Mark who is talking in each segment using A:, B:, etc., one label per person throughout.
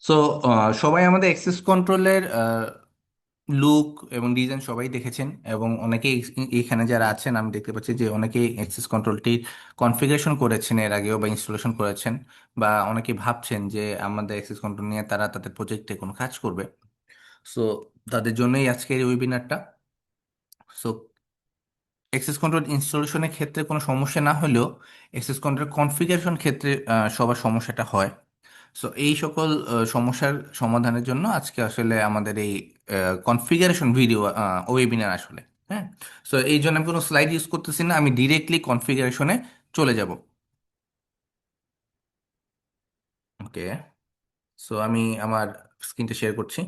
A: So সবাই আমাদের access কন্ট্রোলের লুক এবং ডিজাইন সবাই দেখেছেন এবং অনেকেই এখানে যারা আছেন আমি দেখতে পাচ্ছি যে অনেকেই অ্যাক্সেস কন্ট্রোলটি কনফিগারেশন করেছেন এর আগেও বা ইনস্টলেশন করেছেন বা অনেকেই ভাবছেন যে আমাদের অ্যাক্সেস কন্ট্রোল নিয়ে তারা তাদের প্রজেক্টে কোনো কাজ করবে। সো তাদের জন্যই আজকের এই ওয়েবিনারটা। সো অ্যাক্সেস কন্ট্রোল ইনস্টলেশনের ক্ষেত্রে কোনো সমস্যা না হলেও অ্যাক্সেস কন্ট্রোল কনফিগারেশন ক্ষেত্রে সবার সমস্যাটা হয়। সো এই সকল সমস্যার সমাধানের জন্য আজকে আসলে আমাদের এই কনফিগারেশন ভিডিও ওয়েবিনার আসলে। হ্যাঁ। সো এই জন্য আমি কোনো স্লাইড ইউজ করতেছি না, আমি ডিরেক্টলি কনফিগারেশনে চলে যাব। ওকে। সো আমি আমার স্ক্রিনটা শেয়ার করছি।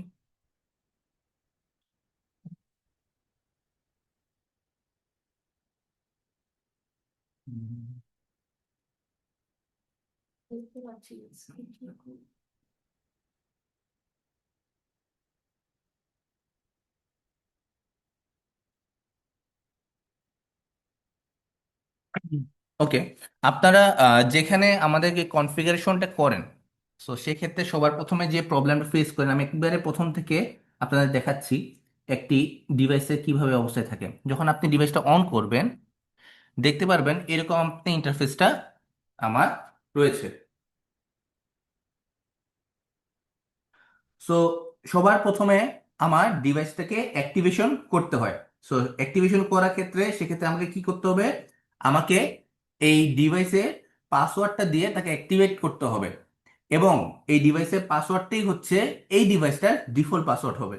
A: ওকে। আপনারা যেখানে আমাদেরকে কনফিগারেশনটা করেন, সো সেক্ষেত্রে সবার প্রথমে যে প্রবলেমটা ফেস করেন আমি একবারে প্রথম থেকে আপনাদের দেখাচ্ছি একটি ডিভাইসের কিভাবে অবস্থায় থাকে। যখন আপনি ডিভাইসটা অন করবেন দেখতে পারবেন এরকম আপনি ইন্টারফেসটা আমার রয়েছে। সো সবার প্রথমে আমার ডিভাইসটাকে অ্যাক্টিভেশন করতে হয়। সো অ্যাক্টিভেশন করার ক্ষেত্রে সেক্ষেত্রে আমাকে কি করতে হবে, আমাকে এই ডিভাইসের পাসওয়ার্ডটা দিয়ে তাকে অ্যাক্টিভেট করতে হবে এবং এই ডিভাইসের পাসওয়ার্ডটাই হচ্ছে এই ডিভাইসটার ডিফল্ট পাসওয়ার্ড হবে।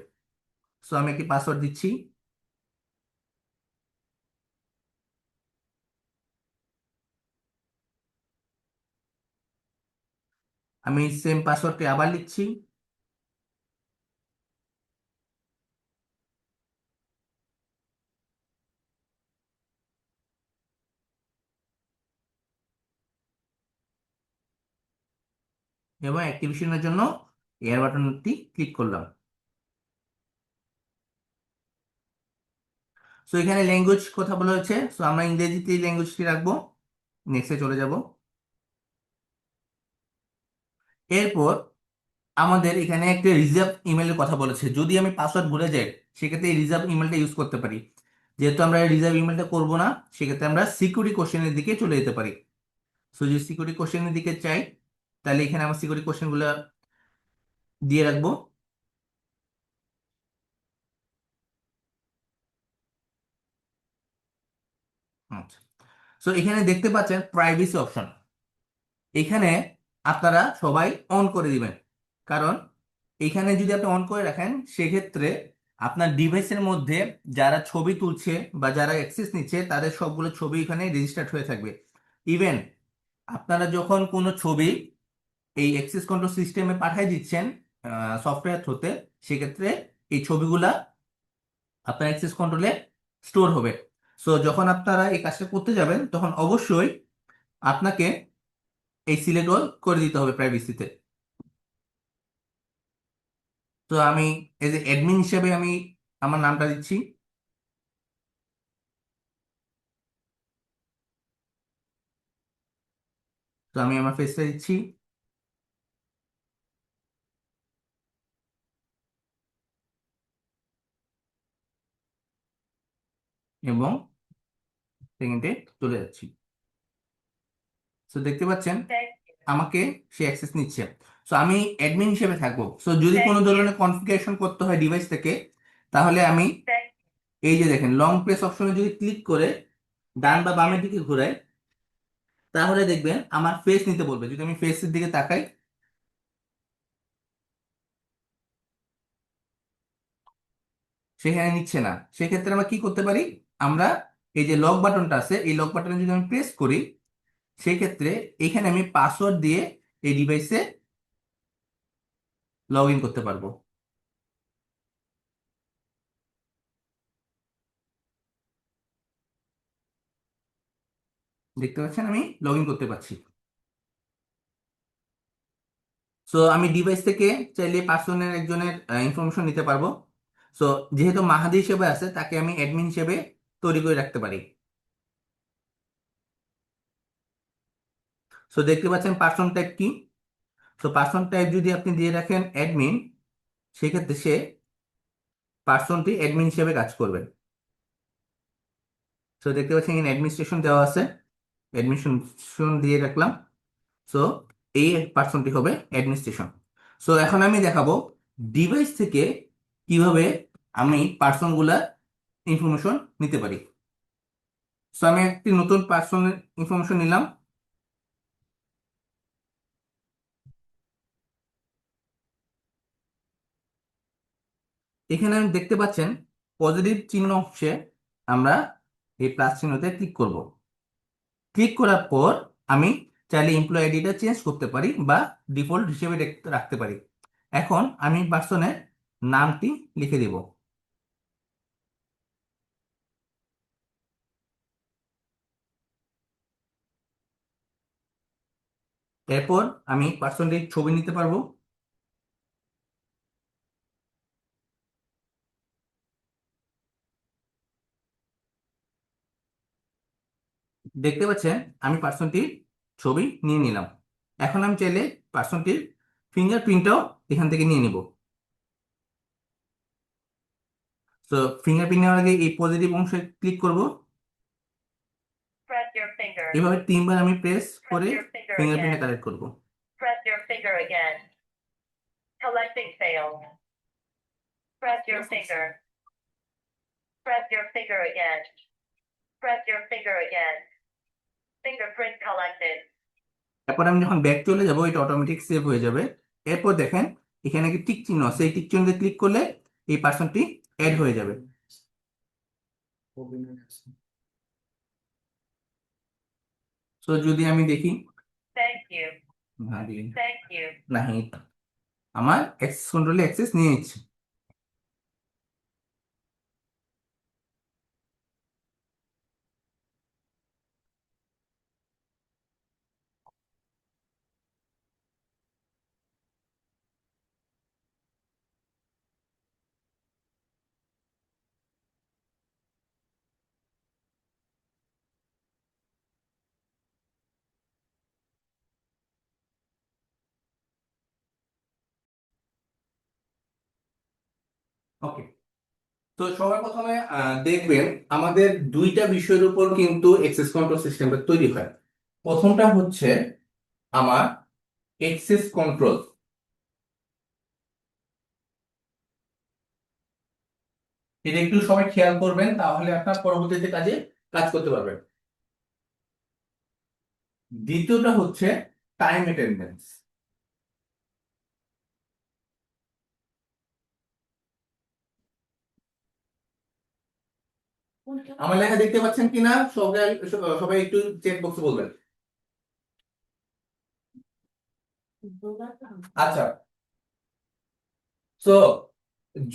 A: সো আমি একটি পাসওয়ার্ড দিচ্ছি। আমি সেম পাসওয়ার্ডটি আবার লিখছি এবং অ্যাক্টিভেশনের জন্য এয়ার বাটনটি ক্লিক করলাম। সো এখানে ল্যাঙ্গুয়েজ কথা বলা হয়েছে, সো আমরা ইংরেজিতে ল্যাঙ্গুয়েজটি রাখবো। নেক্সটে চলে যাব। এরপর আমাদের এখানে একটা রিজার্ভ ইমেলের কথা বলেছে, যদি আমি পাসওয়ার্ড ভুলে যাই সেক্ষেত্রে এই রিজার্ভ ইমেলটা ইউজ করতে পারি। যেহেতু আমরা রিজার্ভ ইমেলটা করব না সেক্ষেত্রে আমরা সিকিউরিটি কোশ্চেনের দিকে চলে যেতে পারি। সো যদি সিকিউরিটি কোশ্চেনের দিকে চাই তাহলে এখানে আমার সিকিউরিটি কোশ্চেনগুলো দিয়ে রাখবো। আচ্ছা। সো এখানে দেখতে পাচ্ছেন প্রাইভেসি অপশন, এখানে আপনারা সবাই অন করে দিবেন। কারণ এখানে যদি আপনি অন করে রাখেন সেক্ষেত্রে আপনার ডিভাইসের মধ্যে যারা ছবি তুলছে বা যারা অ্যাক্সেস নিচ্ছে তাদের সবগুলো ছবি এখানে রেজিস্টার্ড হয়ে থাকবে। ইভেন আপনারা যখন কোনো ছবি এই অ্যাক্সেস কন্ট্রোল সিস্টেমে পাঠিয়ে দিচ্ছেন সফটওয়্যার থ্রুতে, সেক্ষেত্রে এই ছবিগুলা আপনার অ্যাক্সেস কন্ট্রোলে স্টোর হবে। সো যখন আপনারা এই কাজটা করতে যাবেন তখন অবশ্যই আপনাকে এই সিলেক্ট অল করে দিতে হবে প্রাইভেসিতে। তো আমি এজ এ অ্যাডমিন হিসেবে আমি আমার নামটা দিচ্ছি। তো আমি আমার ফেসটা দিচ্ছি এবং সেকেন্ডে চলে যাচ্ছি। তো দেখতে পাচ্ছেন আমাকে সে অ্যাক্সেস নিচ্ছে। সো আমি অ্যাডমিন হিসেবে থাকবো। সো যদি কোনো ধরনের কনফিগারেশন করতে হয় ডিভাইস থেকে তাহলে আমি এই যে দেখেন লং প্রেস অপশনে যদি ক্লিক করে ডান বা বামের দিকে ঘোরাই তাহলে দেখবেন আমার ফেস নিতে বলবে। যদি আমি ফেসের দিকে তাকাই সেখানে নিচ্ছে না, সেক্ষেত্রে আমরা কি করতে পারি, আমরা এই যে লক বাটনটা আছে এই লক বাটনে যদি আমি প্রেস করি সেক্ষেত্রে এখানে আমি পাসওয়ার্ড দিয়ে এই ডিভাইসে লগ ইন করতে পারবো। দেখতে পাচ্ছেন আমি লগ ইন করতে পারছি। সো আমি ডিভাইস থেকে চাইলে পার্সনের একজনের ইনফরমেশন নিতে পারবো। সো যেহেতু মাহাদি হিসেবে আছে তাকে আমি অ্যাডমিন হিসেবে তৈরি করে রাখতে পারি। সো দেখতে পাচ্ছেন পার্সন টাইপ কি, তো পার্সন টাইপ যদি আপনি দিয়ে রাখেন অ্যাডমিন, সেক্ষেত্রে সে পার্সনটি অ্যাডমিন হিসেবে কাজ করবে। তো দেখতে পাচ্ছেন এখানে অ্যাডমিনিস্ট্রেশন দেওয়া আছে, অ্যাডমিনিস্ট্রেশন দিয়ে রাখলাম। সো এই পার্সনটি হবে অ্যাডমিনিস্ট্রেশন। সো এখন আমি দেখাবো ডিভাইস থেকে কিভাবে আমি পার্সনগুলা ইনফরমেশন নিতে পারি। সো আমি একটি নতুন পার্সনের ইনফরমেশন নিলাম। এখানে আমি দেখতে পাচ্ছেন পজিটিভ চিহ্ন অংশে আমরা এই প্লাস চিহ্নতে ক্লিক করব। ক্লিক করার পর আমি চাইলে এমপ্লয় আইডিটা চেঞ্জ করতে পারি বা ডিফল্ট হিসেবে রাখতে পারি। এখন আমি পার্সনের নামটি লিখে দিব। এরপর আমি পার্সনটির ছবি নিতে পারবো। দেখতে পাচ্ছেন আমি পার্সনটির ছবি নিয়ে নিলাম। এখন আমি চাইলে পার্সনটির ফিঙ্গারপ্রিন্টটাও এখান থেকে নিয়ে নিব। তো ফিঙ্গারপ্রিন্ট নেওয়ার আগে এই পজিটিভ অংশে ক্লিক করব।
B: Press your finger.
A: এভাবে 3 বার আমি প্রেস
B: Press
A: করে
B: your finger
A: ফিঙ্গারপ্রিন্টে
B: again.
A: কালেক্ট করব।
B: Press your finger again. Collecting failed. Press your finger. Press your finger again. Press your finger again. Fingerprint collected.
A: তারপর আমি যখন ব্যাক চলে যাব এটা অটোমেটিক সেভ হয়ে যাবে। এরপর দেখেন এখানে কি টিক চিহ্ন আছে, এই টিক চিহ্নতে ক্লিক করলে এই পার্সনটি অ্যাড হয়ে যাবে। তো যদি আমি দেখি
B: Thank you.
A: নাহি,
B: Thank you.
A: নাহি, আমার অ্যাক্সেস কন্ট্রোলে অ্যাক্সেস নিয়ে নিচ্ছে। ওকে। তো সবার প্রথমে দেখবেন আমাদের দুইটা বিষয়ের উপর কিন্তু অ্যাক্সেস কন্ট্রোল সিস্টেমটা তৈরি হয়। প্রথমটা হচ্ছে আমার অ্যাক্সেস কন্ট্রোল। এটা একটু সবাই খেয়াল করবেন, তাহলে আপনার পরবর্তীতে কাজে কাজ করতে পারবেন। দ্বিতীয়টা হচ্ছে টাইম অ্যাটেন্ডেন্স। আমার লেখা দেখতে পাচ্ছেন কিনা সবাই, সবাই একটু চেক বক্সে বলবেন। আচ্ছা। তো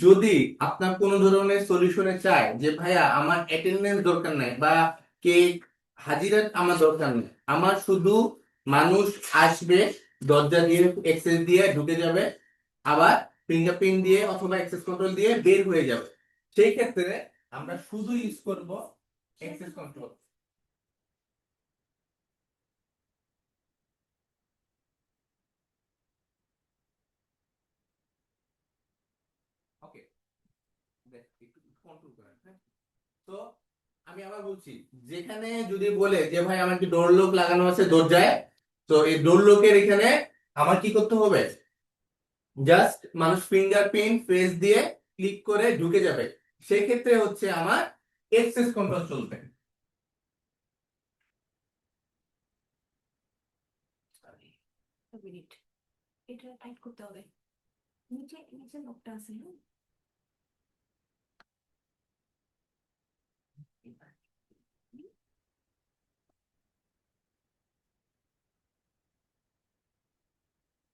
A: যদি আপনার কোনো ধরনের সলিউশনে চায় যে ভাইয়া আমার অ্যাটেন্ডেন্স দরকার নাই বা কে হাজিরা আমার দরকার নেই, আমার শুধু মানুষ আসবে, দরজা দিয়ে অ্যাক্সেস দিয়ে ঢুকে যাবে, আবার ফিঙ্গারপ্রিন্ট দিয়ে অথবা অ্যাক্সেস কন্ট্রোল দিয়ে বের হয়ে যাবে, সেই ক্ষেত্রে আমরা শুধু ইউজ করব অ্যাক্সেস কন্ট্রোল। ওকে, একটু কন্ট্রোল করেন, হ্যাঁ। তো আমি আবার বলছি, যেখানে যদি বলে যে ভাই আমার কি ডোর লক লাগানো আছে দরজায়, তো এই ডোর লকের এখানে আমার কি করতে হবে, জাস্ট মানুষ ফিঙ্গারপ্রিন্ট ফেস দিয়ে ক্লিক করে ঢুকে যাবে, সেই ক্ষেত্রে হচ্ছে আমার এক্সেস কন্ট্রোল চলবে।
C: মিনিট, এটা টাইপ করতে হবে। নিচে নিচে লোকটা আছে, হ্যাঁ?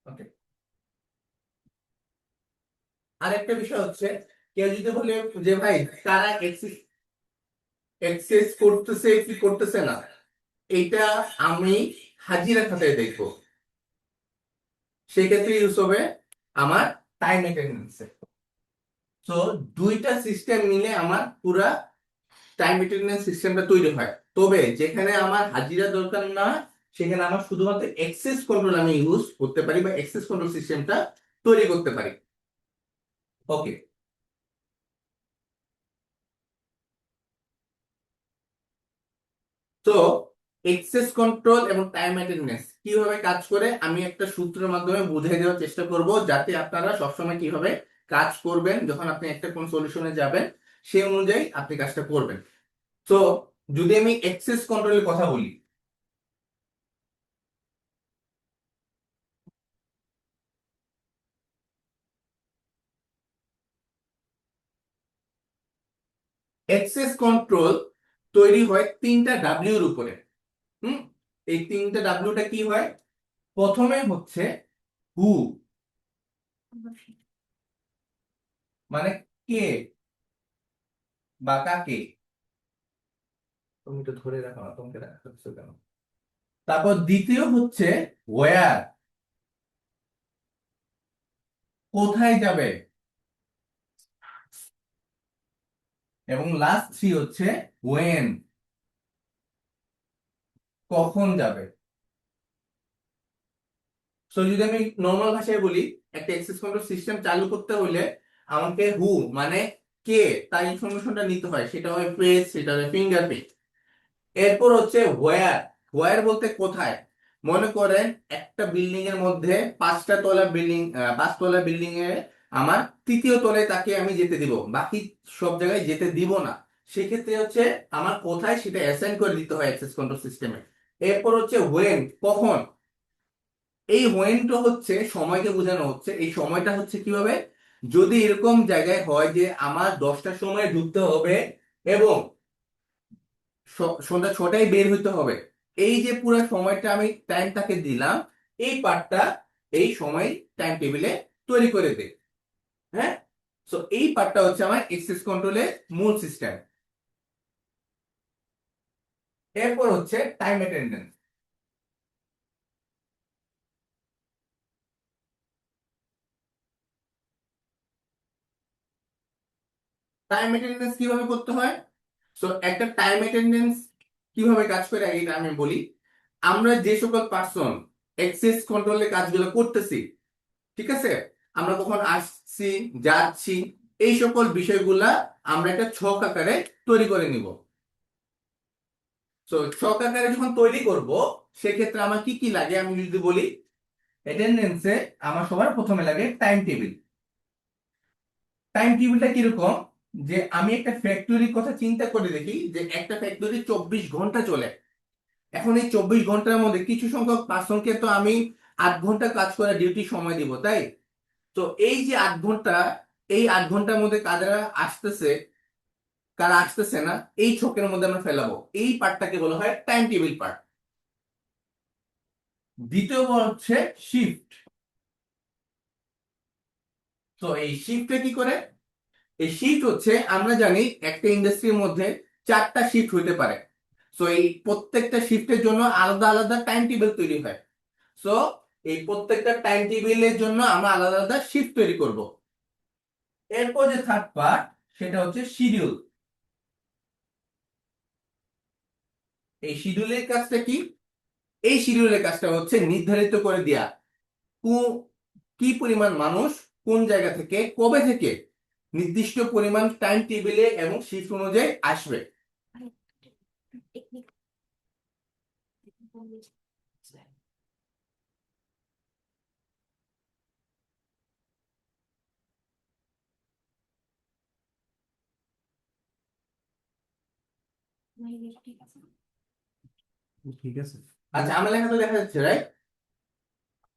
A: ওকে। আর একটা বিষয় হচ্ছে, কেউ যদি বলে যে ভাই কারা এক্সেস এক্সেস করতেছে কি করতেছে না, এটা আমি হাজিরা খাতায় দেখবো, সেই ক্ষেত্রে ইউজ হবে আমার টাইম অ্যাটেন্ডেন্স। তো দুইটা সিস্টেম মিলে আমার পুরা টাইম অ্যাটেন্ডেন্স সিস্টেমটা তৈরি হয়। তবে যেখানে আমার হাজিরা দরকার না সেখানে আমার শুধুমাত্র অ্যাক্সেস কন্ট্রোল আমি ইউজ করতে পারি বা অ্যাক্সেস কন্ট্রোল সিস্টেমটা তৈরি করতে পারি। ওকে, তো এক্সেস কন্ট্রোল এবং টাইম অ্যাটেন্ডেন্স কিভাবে কাজ করে আমি একটা সূত্রের মাধ্যমে বুঝিয়ে দেওয়ার চেষ্টা করব, যাতে আপনারা সবসময় কিভাবে কাজ করবেন যখন আপনি একটা কোন সলিউশনে যাবেন সেই অনুযায়ী আপনি কাজটা করবেন। তো যদি আমি এক্সেস কন্ট্রোলের কথা বলি, এক্সেস কন্ট্রোল তৈরি হয় তিনটা ডাব্লিউর উপরে। হুম, এই তিনটা ডাব্লিউটা কি হয়? প্রথমে হচ্ছে হু, মানে কে বা কাকে। তুমি তো ধরে রাখো না, তোমাকে রাখছো কেন? তারপর দ্বিতীয় হচ্ছে ওয়্যার, কোথায় যাবে। এবং লাস্ট থ্রি হচ্ছে ওয়েন, কখন যাবে। সো যদি আমি নর্মাল ভাষায় বলি, একটা অ্যাক্সেস কন্ট্রোল সিস্টেম চালু করতে হলে আমাকে হু মানে কে, তার ইনফরমেশনটা নিতে হয়, সেটা হয় ফেস, সেটা হয় ফিঙ্গারপ্রিন্ট। এরপর হচ্ছে হোয়ার, হোয়ার বলতে কোথায়। মনে করেন একটা বিল্ডিং এর মধ্যে পাঁচটা তলা বিল্ডিং, পাঁচতলা বিল্ডিং এ আমার তৃতীয় তলায় তাকে আমি যেতে দিব, বাকি সব জায়গায় যেতে দিব না। সেক্ষেত্রে হচ্ছে আমার কোথায় সেটা অ্যাসাইন করে দিতে হয় অ্যাক্সেস কন্ট্রোল সিস্টেমে। এরপর হচ্ছে হোয়েন, কখন। এই হোয়েনটা হচ্ছে সময়কে বোঝানো হচ্ছে। এই সময়টা হচ্ছে কিভাবে, যদি এরকম জায়গায় হয় যে আমার 10টার সময় ঢুকতে হবে এবং সন্ধ্যা 6টায় বের হইতে হবে, এই যে পুরো সময়টা আমি টাইম তাকে দিলাম, এই পার্টটা এই সময় টাইম টেবিলে তৈরি করে দে। হ্যাঁ, সো এই পার্টটা হচ্ছে আমার এক্সেস কন্ট্রোলের মূল সিস্টেম। এরপর হচ্ছে টাইম অ্যাটেন্ডেন্স। টাইম অ্যাটেন্ডেন্স কিভাবে করতে হয়? সো একটা টাইম অ্যাটেন্ডেন্স কিভাবে কাজ করে এটা আমি বলি। আমরা যে সকল পার্সন এক্সেস কন্ট্রোলের কাজগুলো করতেছি, ঠিক আছে, আমরা কখন আসছি, যাচ্ছি, এই সকল বিষয়গুলা আমরা একটা ছক আকারে তৈরি করে নিব। তো ছক আকারে যখন তৈরি করব, সেক্ষেত্রে আমার কি কি লাগে আমি যদি বলি, অ্যাটেন্ডেন্সে আমার সবার প্রথমে লাগে টাইম টেবিল। টাইম টেবিলটা কিরকম, যে আমি একটা ফ্যাক্টরির কথা চিন্তা করে দেখি যে একটা ফ্যাক্টরি 24 ঘন্টা চলে। এখন এই 24 ঘন্টার মধ্যে কিছু সংখ্যক পার্সনকে তো আমি 8 ঘন্টা কাজ করার ডিউটি সময় দিব, তাই। তো এই যে 8 ঘন্টা, এই 8 ঘন্টার মধ্যে কারা আসতেছে, কারা আসতেছে না, এই ছকের মধ্যে আমরা ফেলাবো। এই পার্টটাকে বলা হয় টাইম টেবিল পার্ট। দ্বিতীয় হচ্ছে শিফট। তো এই শিফটে কি করে, এই শিফট হচ্ছে আমরা জানি একটা ইন্ডাস্ট্রির মধ্যে 4টা শিফট হইতে পারে। সো এই প্রত্যেকটা শিফটের জন্য আলাদা আলাদা টাইম টেবিল তৈরি হয়। সো এই প্রত্যেকটা টাইম টেবিলের জন্য আমরা আলাদা আলাদা শিফট তৈরি করব। এরপর যে থার্ড পার্ট, সেটা হচ্ছে শিডিউল। এই শিডিউলের কাজটা কি? এই শিডিউলের কাজটা হচ্ছে নির্ধারিত করে দেয়া কি পরিমাণ মানুষ কোন জায়গা থেকে কবে থেকে নির্দিষ্ট পরিমাণ টাইম টেবিলে এবং শিফট অনুযায়ী আসবে।
C: ঠিক আছে।
D: ঠিক আছে,
A: আচ্ছা, আমার লেখা তো দেখা যাচ্ছে, রাইট?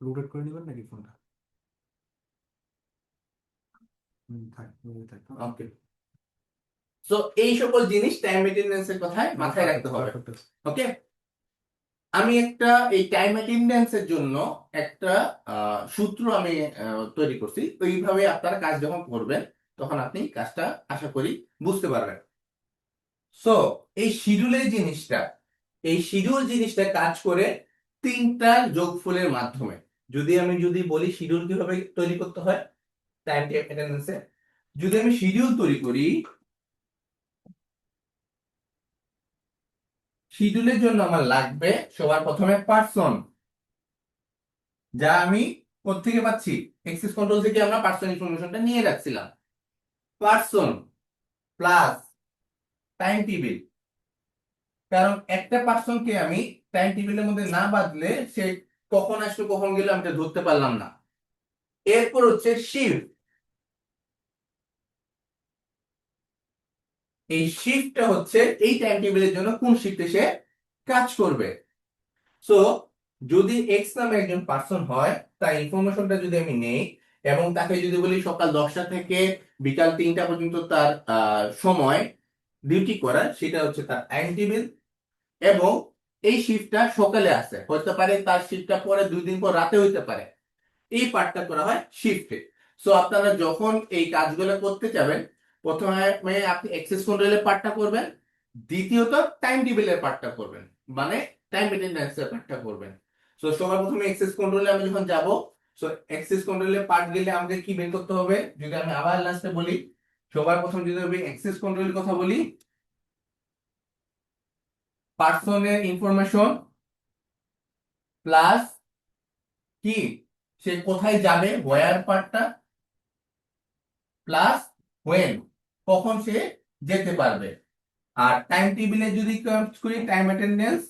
D: রোটেট করে নেবেন নাকি ফোনটা? থাক, থাক।
A: ওকে, সো এই সকল জিনিস টাইম মেইনটেনেন্সের কথায় মাথায় রাখতে হবে।
D: Perfect আছে।
A: ওকে, আমি একটা এই টাইম অ্যাটেন্ডেন্সের জন্য একটা সূত্র আমি তৈরি করছি। ওইভাবে আপনারা কাজ যখন করবেন তখন আপনি কাজটা আশা করি বুঝতে পারবেন। সো এই শিডিউলের জিনিসটা, এই শিডিউল জিনিসটা কাজ করে তিনটা যোগফলের মাধ্যমে। যদি বলি শিডিউল কিভাবে তৈরি করতে হয় টাইম অ্যাটেন্ডেন্সে, যদি আমি শিডিউল তৈরি করি, শিডিউলের জন্য আমার লাগবে সবার প্রথমে পার্সন, যা আমি কোত্থেকে পাচ্ছি, অ্যাক্সেস কন্ট্রোল থেকে আমরা পার্সন ইনফরমেশনটা নিয়ে রাখছিলাম। পার্সন প্লাস টাইম টেবিল, কারণ একটা পার্সনকে আমি টাইম টেবিলের মধ্যে না বাদলে সে কখন আসলো কখন গেল আমি এটা ধরতে পারলাম না। এরপর হচ্ছে শিফট, এই শিফটটা হচ্ছে এই টাইম টেবিলের জন্য কোন শিফটে সে কাজ করবে। সো যদি এক্স নামে একজন পার্সন হয়, তার ইনফরমেশনটা যদি আমি নেই এবং তাকে যদি বলি সকাল 10টা থেকে বিকাল 3টা পর্যন্ত তার সময় ডিউটি করার, সেটা হচ্ছে তার টাইম টেবিল। এবং এই শিফটটা সকালে আছে, হতে পারে তার শিফটটা পরে 2 দিন পর রাতে হইতে পারে, এই পার্টটা করা হয় শিফটে। সো আপনারা যখন এই কাজগুলো করতে যাবেন, প্রথমে আপনি অ্যাক্সেস কন্ট্রোলের পার্টটা করবেন, দ্বিতীয়ত টাইম টেবিলের পার্টটা করবেন, মানে টাইম মেনটেন্যান্সের পার্টটা করবেন। সো সবার প্রথমে অ্যাক্সেস কন্ট্রোলে আমি যখন যাব, সো অ্যাক্সেস কন্ট্রোলের পার্ট গেলে আমাকে কি বের করতে হবে, যদি আমি আবার লাস্টে বলি, সবার প্রথম যদি আমি অ্যাক্সেস কন্ট্রোলের কথা বলি, পার্সনের ইনফরমেশন প্লাস কি, সে কোথায় যাবে ওয়্যার পার্টটা, প্লাস হোয়েন, কখন সে যেতে পারবে। আর টাইম টেবিলে যদি কাজ করি, টাইম অ্যাটেন্ডেন্স,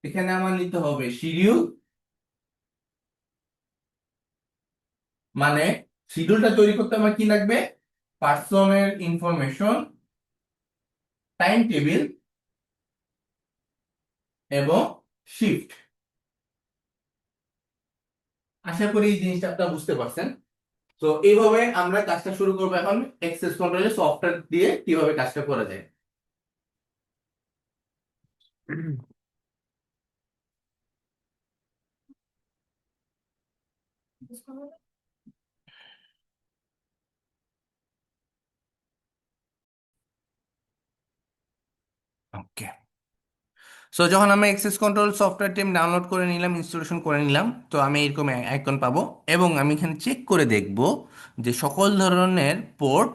A: এখানে আমার নিতে হবে শিডিউল, মানে শিডিউলটা তৈরি করতে আমার কি লাগবে, পার্সনের ইনফরমেশন, টাইম টেবিল এবং শিফট। আশা করি এই জিনিসটা আপনারা বুঝতে পারছেন। তো এইভাবে আমরা কাজটা শুরু করবো এখন, এক্সেস কন্ট্রোলের সফটওয়্যার দিয়ে কিভাবে কাজটা করা যায়। ওকে, সো যখন আমি অ্যাক্সেস কন্ট্রোল সফটওয়্যারটি আমি ডাউনলোড করে নিলাম, ইনস্টলেশন করে নিলাম, তো আমি এরকম আইকন পাবো এবং আমি এখানে চেক করে দেখব যে সকল ধরনের পোর্ট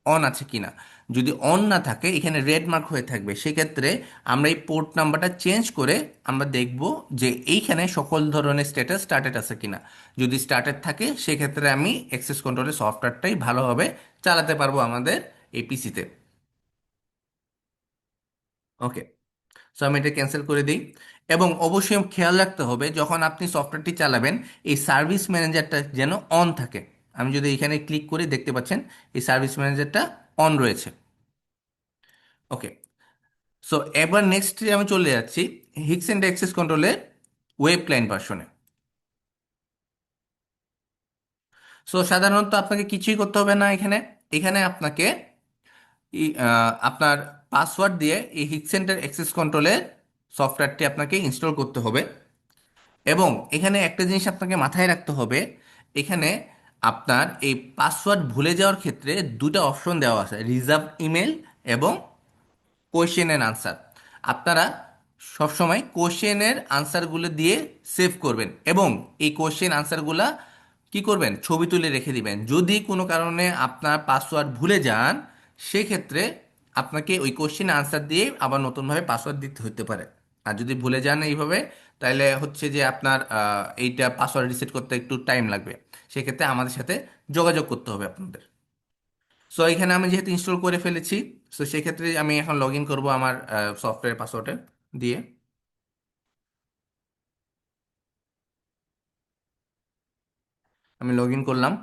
A: অন আছে কিনা। যদি অন না থাকে, এখানে রেড মার্ক হয়ে থাকবে, সেক্ষেত্রে আমরা এই পোর্ট নাম্বারটা চেঞ্জ করে আমরা দেখব যে এইখানে সকল ধরনের স্ট্যাটাস স্টার্টেড আছে কিনা। যদি স্টার্টেড থাকে, সেক্ষেত্রে আমি অ্যাক্সেস কন্ট্রোলের সফটওয়্যারটাই ভালোভাবে চালাতে পারবো আমাদের এই পিসিতে। ওকে, সো আমি এটা ক্যান্সেল করে দিই। এবং অবশ্যই খেয়াল রাখতে হবে যখন আপনি সফটওয়্যারটি চালাবেন, এই সার্ভিস ম্যানেজারটা যেন অন থাকে। আমি যদি এখানে ক্লিক করি, দেখতে পাচ্ছেন এই সার্ভিস ম্যানেজারটা অন রয়েছে। ওকে, সো এবার নেক্সট আমি চলে যাচ্ছি হিক্স এন্ড অ্যাক্সেস কন্ট্রোলের ওয়েব ক্লায়েন্ট ভার্সনে। সো সাধারণত আপনাকে কিছুই করতে হবে না এখানে। এখানে আপনাকে আপনার পাসওয়ার্ড দিয়ে এই হিক্স এন্ড অ্যাক্সেস কন্ট্রোলের সফটওয়্যারটি আপনাকে ইনস্টল করতে হবে। এবং এখানে একটা জিনিস আপনাকে মাথায় রাখতে হবে, এখানে আপনার এই পাসওয়ার্ড ভুলে যাওয়ার ক্ষেত্রে দুটো অপশন দেওয়া আছে, রিজার্ভ ইমেল এবং কোয়েশ্চেন অ্যান্ড আনসার। আপনারা সবসময় কোয়েশ্চেনের আনসারগুলো দিয়ে সেভ করবেন এবং এই কোয়েশ্চেন আনসারগুলা কি করবেন, ছবি তুলে রেখে দিবেন। যদি কোনো কারণে আপনার পাসওয়ার্ড ভুলে যান, সেক্ষেত্রে আপনাকে ওই কোয়েশ্চেন আনসার দিয়ে আবার নতুনভাবে পাসওয়ার্ড দিতে হতে পারে। আর যদি ভুলে যান এইভাবে, তাহলে হচ্ছে যে আপনার এইটা পাসওয়ার্ড রিসেট করতে একটু টাইম লাগবে। সেক্ষেত্রে আমাদের সাথে যোগাযোগ করতে হবে আপনাদের। সো এখানে আমি যেহেতু ইনস্টল করে ফেলেছি, সো সেক্ষেত্রে আমি এখন লগ ইন করবো আমার সফটওয়্যার পাসওয়ার্ডে দিয়ে। আমি লগ ইন করলাম।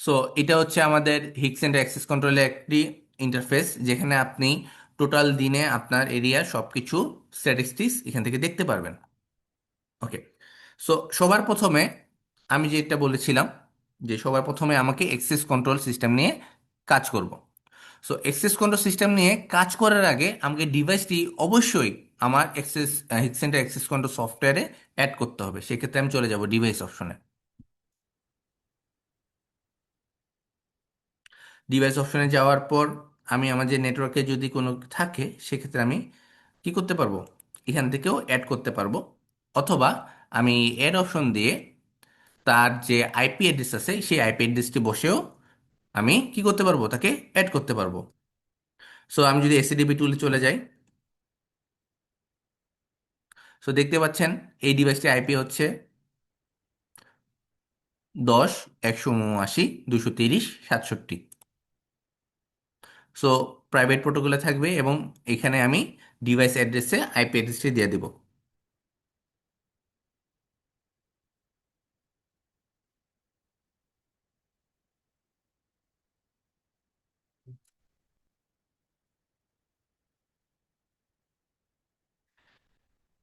A: সো এটা হচ্ছে আমাদের হিক্স এন্ড অ্যাক্সেস কন্ট্রোলের একটি ইন্টারফেস, যেখানে আপনি টোটাল দিনে আপনার এরিয়ার সব কিছু স্ট্যাটিস্টিক্স এখান থেকে দেখতে পারবেন। ওকে, সো সবার প্রথমে আমি যেটা বলেছিলাম যে সবার প্রথমে আমাকে অ্যাক্সেস কন্ট্রোল সিস্টেম নিয়ে কাজ করব। সো অ্যাক্সেস কন্ট্রোল সিস্টেম নিয়ে কাজ করার আগে আমাকে ডিভাইসটি অবশ্যই আমার হিক্স এন্ড অ্যাক্সেস কন্ট্রোল সফটওয়্যারে অ্যাড করতে হবে। সেক্ষেত্রে আমি চলে যাব ডিভাইস অপশনে। ডিভাইস অপশনে যাওয়ার পর আমি আমার যে নেটওয়ার্কে যদি কোনো থাকে, সেক্ষেত্রে আমি কি করতে পারবো, এখান থেকেও অ্যাড করতে পারবো। অথবা আমি অ্যাড অপশন দিয়ে তার যে আইপি অ্যাড্রেস আছে, সেই আইপি অ্যাড্রেসটি বসেও আমি কি করতে পারবো, তাকে অ্যাড করতে পারবো। সো আমি যদি এসিডিবি টুলে চলে যাই, সো দেখতে পাচ্ছেন এই ডিভাইসটি আইপি হচ্ছে 10 179 230 67। সো প্রাইভেট প্রোটোকলে থাকবে এবং এখানে আমি ডিভাইস অ্যাড্রেসে আইপি অ্যাড্রেসটি দিয়ে দেব।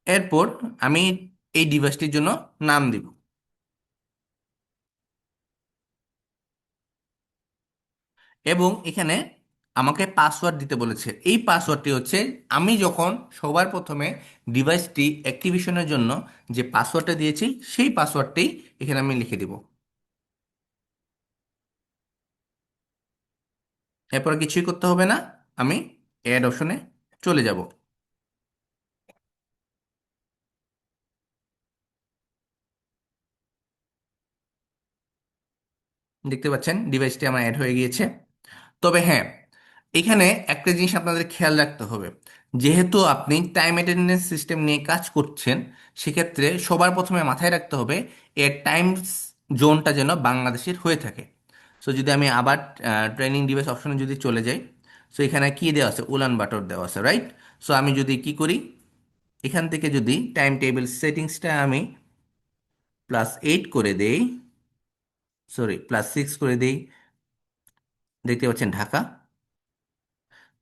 A: এরপর আমি এই ডিভাইসটির জন্য নাম দিব এবং এখানে আমাকে পাসওয়ার্ড দিতে বলেছে। এই পাসওয়ার্ডটি হচ্ছে আমি যখন সবার প্রথমে ডিভাইসটি অ্যাক্টিভেশনের জন্য যে পাসওয়ার্ডটা দিয়েছি সেই পাসওয়ার্ডটি এখানে আমি লিখে দিব। এরপর কিছুই করতে হবে না, আমি অ্যাড অপশনে চলে যাব। দেখতে পাচ্ছেন ডিভাইসটি আমার অ্যাড হয়ে গিয়েছে। তবে হ্যাঁ, এখানে একটা জিনিস আপনাদের খেয়াল রাখতে হবে। যেহেতু আপনি টাইম অ্যাটেন্ডেন্স সিস্টেম নিয়ে কাজ করছেন, সেক্ষেত্রে সবার প্রথমে মাথায় রাখতে হবে এর টাইম জোনটা যেন বাংলাদেশের হয়ে থাকে। সো যদি আমি আবার ট্রেনিং ডিভাইস অপশনে যদি চলে যাই, সো এখানে কি দেওয়া আছে, উলান বাটর দেওয়া আছে, রাইট? সো আমি যদি কি করি, এখান থেকে যদি টাইম টেবিল সেটিংসটা আমি +8 করে দেই, সরি +6 করে দেই, দেখতে পাচ্ছেন ঢাকা।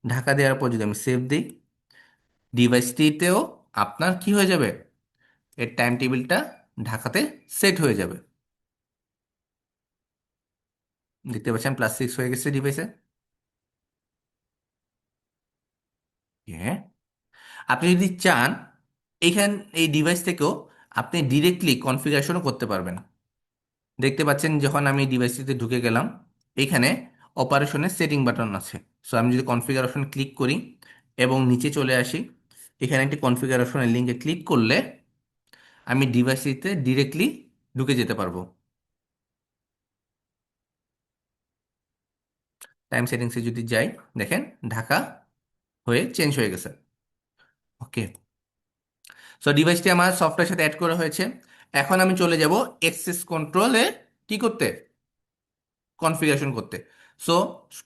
A: ঢাকা দেওয়ার পর যদি আমি সেভ দিই, ডিভাইসটিতেও আপনার কি হয়ে যাবে, এর টাইম টেবিলটা ঢাকাতে সেট হয়ে যাবে। দেখতে পাচ্ছেন +6 হয়ে গেছে ডিভাইসে। হ্যাঁ, আপনি যদি চান এইখান এই ডিভাইস থেকেও আপনি ডিরেক্টলি কনফিগারেশনও করতে পারবেন। দেখতে পাচ্ছেন যখন আমি ডিভাইসটিতে ঢুকে গেলাম, এখানে অপারেশনের সেটিং বাটন আছে। সো আমি যদি কনফিগারেশন ক্লিক করি এবং নিচে চলে আসি, এখানে একটি কনফিগারেশনের লিঙ্কে ক্লিক করলে আমি ডিভাইসটিতে ডিরেক্টলি ঢুকে যেতে পারবো। টাইম সেটিংসে যদি যাই, দেখেন ঢাকা হয়ে চেঞ্জ হয়ে গেছে। ওকে, সো ডিভাইসটি আমার সফটওয়্যার সাথে অ্যাড করা হয়েছে। এখন আমি চলে যাব এক্সেস কন্ট্রোলে কি করতে, কনফিগারেশন করতে। সো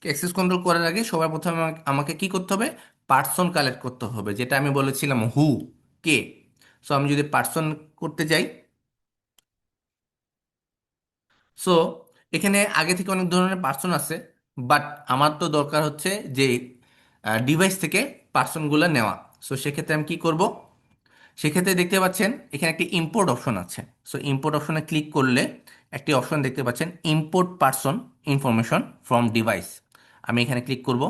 A: অ্যাক্সেস কন্ট্রোল করার আগে সবার প্রথমে আমাকে কি করতে হবে, পার্সন কালেক্ট করতে হবে, যেটা আমি বলেছিলাম কে। সো আমি যদি পার্সন করতে যাই, সো এখানে আগে থেকে অনেক ধরনের পার্সন আছে, বাট আমার তো দরকার হচ্ছে যে ডিভাইস থেকে পার্সনগুলো নেওয়া। সো সেক্ষেত্রে আমি কি করব, সেক্ষেত্রে দেখতে পাচ্ছেন এখানে একটি ইম্পোর্ট অপশন আছে। সো ইম্পোর্ট অপশনে ক্লিক করলে একটি অপশন দেখতে পাচ্ছেন, import person information from device. আমি এখানে ক্লিক করব।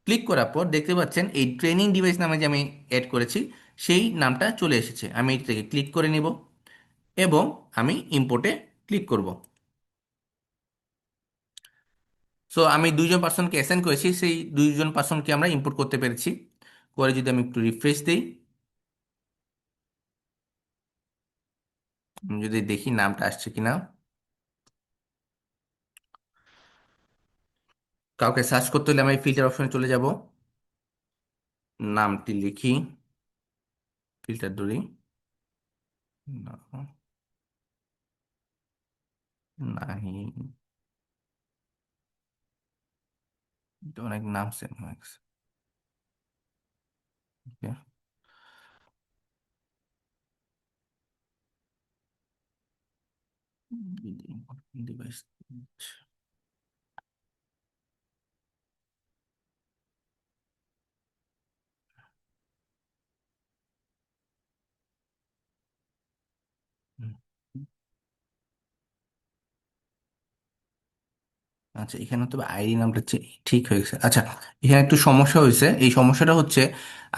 A: ক্লিক করার পর দেখতে পাচ্ছেন এই ট্রেনিং ডিভাইস নামে যে আমি অ্যাড করেছি সেই নামটা চলে এসেছে। আমি এটাকে ক্লিক করে নিব এবং আমি ইম্পোর্টে ক্লিক করব। সো আমি দুইজন পার্সনকে অ্যাসাইন করেছি, সেই দুইজন পার্সনকে আমরা ইম্পোর্ট করতে পেরেছি। করে যদি আমি একটু রিফ্রেশ দিই, আমি যদি দেখি নামটা আসছে কিনা, কাউকে সার্চ করতে হলে আমি ফিল্টার অপশনে চলে যাব, নামটি লিখি, ফিল্টার ধরি, না, নাহি, এটা অনেক নাম সেম হয়ে গেছে। Okay. ডিভাইস, আচ্ছা এখানে তো আইডি নামটা ঠিক হয়ে গেছে। আচ্ছা, এখানে একটু সমস্যা হয়েছে। এই সমস্যাটা হচ্ছে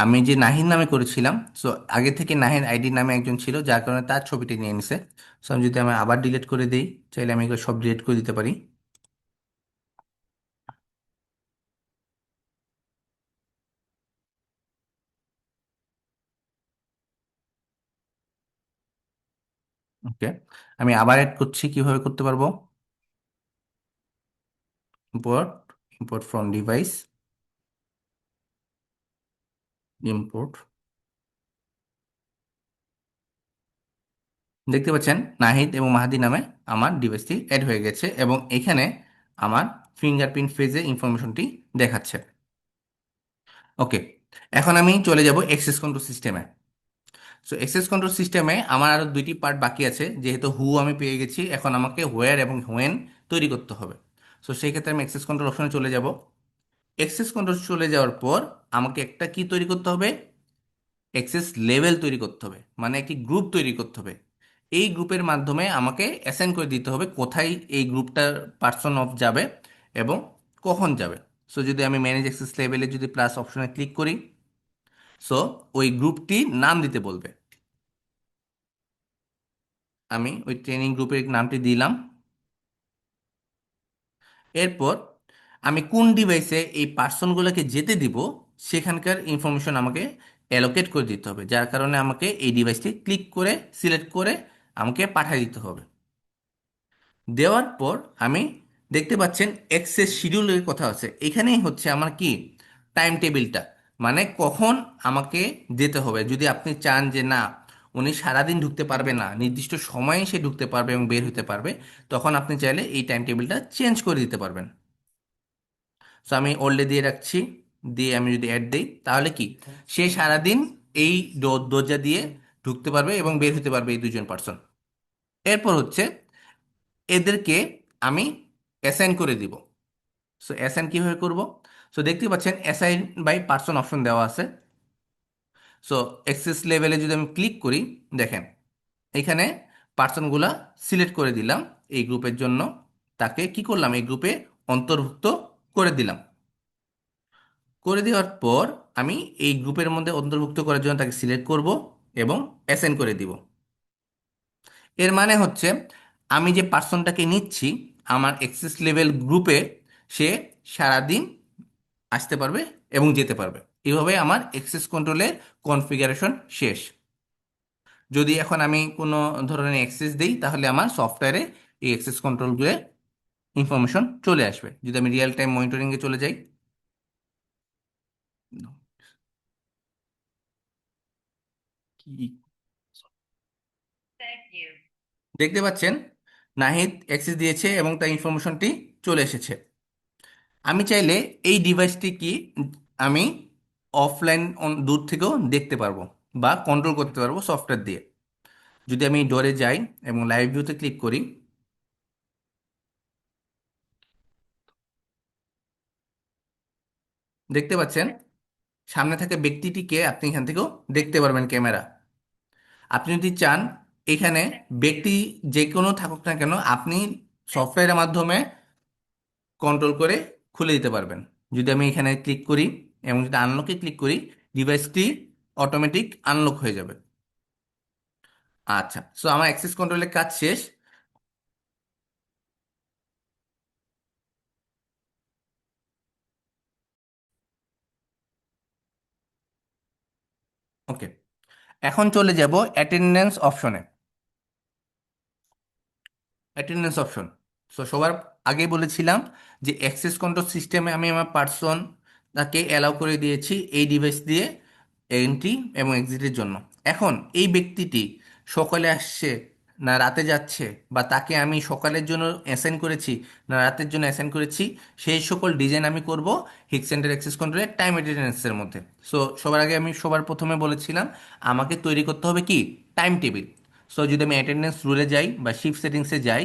A: আমি যে নাহিদ নামে করেছিলাম, সো আগে থেকে নাহিদ আইডি নামে একজন ছিল, যার কারণে তার ছবিটি নিয়ে নিছে। সো আমি যদি আমি আবার ডিলিট করে দিই, চাইলে আমি এগুলো সব ডিলিট করে দিতে পারি। ওকে, আমি আবার অ্যাড করছি, কিভাবে করতে পারবো, import, import from device, import. দেখতে পাচ্ছেন নাহিদ এবং মাহাদি নামে আমার ডিভাইসটি অ্যাড হয়ে গেছে এবং এখানে আমার ফিঙ্গারপ্রিন্ট ফেজে ইনফরমেশনটি দেখাচ্ছে। ওকে, এখন আমি চলে যাব অ্যাক্সেস কন্ট্রোল সিস্টেমে। সো অ্যাক্সেস কন্ট্রোল সিস্টেমে আমার আরও দুইটি পার্ট বাকি আছে। যেহেতু হু আমি পেয়ে গেছি, এখন আমাকে হোয়ার এবং হোয়েন তৈরি করতে হবে। সো সেই ক্ষেত্রে আমি অ্যাক্সেস কন্ট্রোল অপশনে চলে যাব। অ্যাক্সেস কন্ট্রোল চলে যাওয়ার পর আমাকে একটা কি তৈরি করতে হবে, অ্যাক্সেস লেভেল তৈরি করতে হবে, মানে একটি গ্রুপ তৈরি করতে হবে। এই গ্রুপের মাধ্যমে আমাকে অ্যাসাইন করে দিতে হবে কোথায় এই গ্রুপটার পার্সন অফ যাবে এবং কখন যাবে। সো যদি আমি ম্যানেজ অ্যাক্সেস লেভেলে যদি প্লাস অপশনে ক্লিক করি, সো ওই গ্রুপটি নাম দিতে বলবে। আমি ওই ট্রেনিং গ্রুপের নামটি দিলাম। এরপর আমি কোন ডিভাইসে এই পার্সনগুলোকে যেতে দিব সেখানকার ইনফরমেশন আমাকে অ্যালোকেট করে দিতে হবে, যার কারণে আমাকে এই ডিভাইসটি ক্লিক করে সিলেক্ট করে আমাকে পাঠিয়ে দিতে হবে। দেওয়ার পর আমি দেখতে পাচ্ছেন এক্সেস শিডিউলের কথা আছে, এখানেই হচ্ছে আমার কি টাইম টেবিলটা, মানে কখন আমাকে যেতে হবে। যদি আপনি চান যে না উনি সারাদিন ঢুকতে পারবে না, নির্দিষ্ট সময়ে সে ঢুকতে পারবে এবং বের হতে পারবে, তখন আপনি চাইলে এই টাইম টেবিলটা চেঞ্জ করে দিতে পারবেন। সো আমি ওল্ডে দিয়ে রাখছি, দিয়ে আমি যদি অ্যাড দিই তাহলে কি সে সারাদিন এই দরজা দিয়ে ঢুকতে পারবে এবং বের হতে পারবে এই দুজন পার্সন। এরপর হচ্ছে এদেরকে আমি অ্যাসাইন করে দিব। সো অ্যাসাইন কিভাবে করব? সো দেখতে পাচ্ছেন অ্যাসাইন বাই পার্সন অপশন দেওয়া আছে। সো অ্যাক্সেস লেভেলে যদি আমি ক্লিক করি, দেখেন এখানে পার্সনগুলা সিলেক্ট করে দিলাম এই গ্রুপের জন্য, তাকে কি করলাম এই গ্রুপে অন্তর্ভুক্ত করে দিলাম। করে দেওয়ার পর আমি এই গ্রুপের মধ্যে অন্তর্ভুক্ত করার জন্য তাকে সিলেক্ট করব এবং অ্যাসাইন করে দিব। এর মানে হচ্ছে আমি যে পার্সনটাকে নিচ্ছি আমার অ্যাক্সেস লেভেল গ্রুপে, সে সারাদিন আসতে পারবে এবং যেতে পারবে। এভাবে আমার অ্যাক্সেস কন্ট্রোলের কনফিগারেশন শেষ। যদি এখন আমি কোনো ধরনের অ্যাক্সেস দিই তাহলে আমার সফটওয়্যারে এই অ্যাক্সেস কন্ট্রোলগুলো ইনফরমেশন চলে আসবে। যদি আমি রিয়েল টাইম মনিটরিংয়ে চলে যাই, কি
B: Thank you.
A: দেখতে পাচ্ছেন নাহিদ অ্যাক্সেস দিয়েছে এবং তার ইনফরমেশনটি চলে এসেছে। আমি চাইলে এই ডিভাইসটি কি আমি অফলাইন দূর থেকেও দেখতে পারবো বা কন্ট্রোল করতে পারবো সফটওয়্যার দিয়ে। যদি আমি ডোরে যাই এবং লাইভ ভিউতে ক্লিক করি, দেখতে পাচ্ছেন সামনে থাকা ব্যক্তিটিকে আপনি এখান থেকেও দেখতে পারবেন ক্যামেরা। আপনি যদি চান এখানে ব্যক্তি যে কোনো থাকুক না কেন আপনি সফটওয়্যারের মাধ্যমে কন্ট্রোল করে খুলে দিতে পারবেন। যদি আমি এখানে ক্লিক করি এবং যদি আনলকে ক্লিক করি, ডিভাইসটি অটোমেটিক আনলক হয়ে যাবে। আচ্ছা, সো আমার অ্যাক্সেস কন্ট্রোলের কাজ শেষ। ওকে, এখন চলে যাব অ্যাটেন্ডেন্স অপশনে। অ্যাটেন্ডেন্স অপশন, সো সবার আগে বলেছিলাম যে অ্যাক্সেস কন্ট্রোল সিস্টেমে আমি আমার পার্সন তাকে অ্যালাউ করে দিয়েছি এই ডিভাইস দিয়ে এন্ট্রি এবং এক্সিটের জন্য। এখন এই ব্যক্তিটি সকালে আসছে না রাতে যাচ্ছে, বা তাকে আমি সকালের জন্য অ্যাসাইন করেছি না রাতের জন্য অ্যাসাইন করেছি, সেই সকল ডিজাইন আমি করব হিট সেন্টার অ্যাক্সেস কন্ট্রোলের টাইম অ্যাটেন্ডেন্সের মধ্যে। সো সবার আগে আমি সবার প্রথমে বলেছিলাম আমাকে তৈরি করতে হবে কি টাইম টেবিল। সো যদি আমি অ্যাটেন্ডেন্স রুলে যাই বা শিফট সেটিংসে যাই,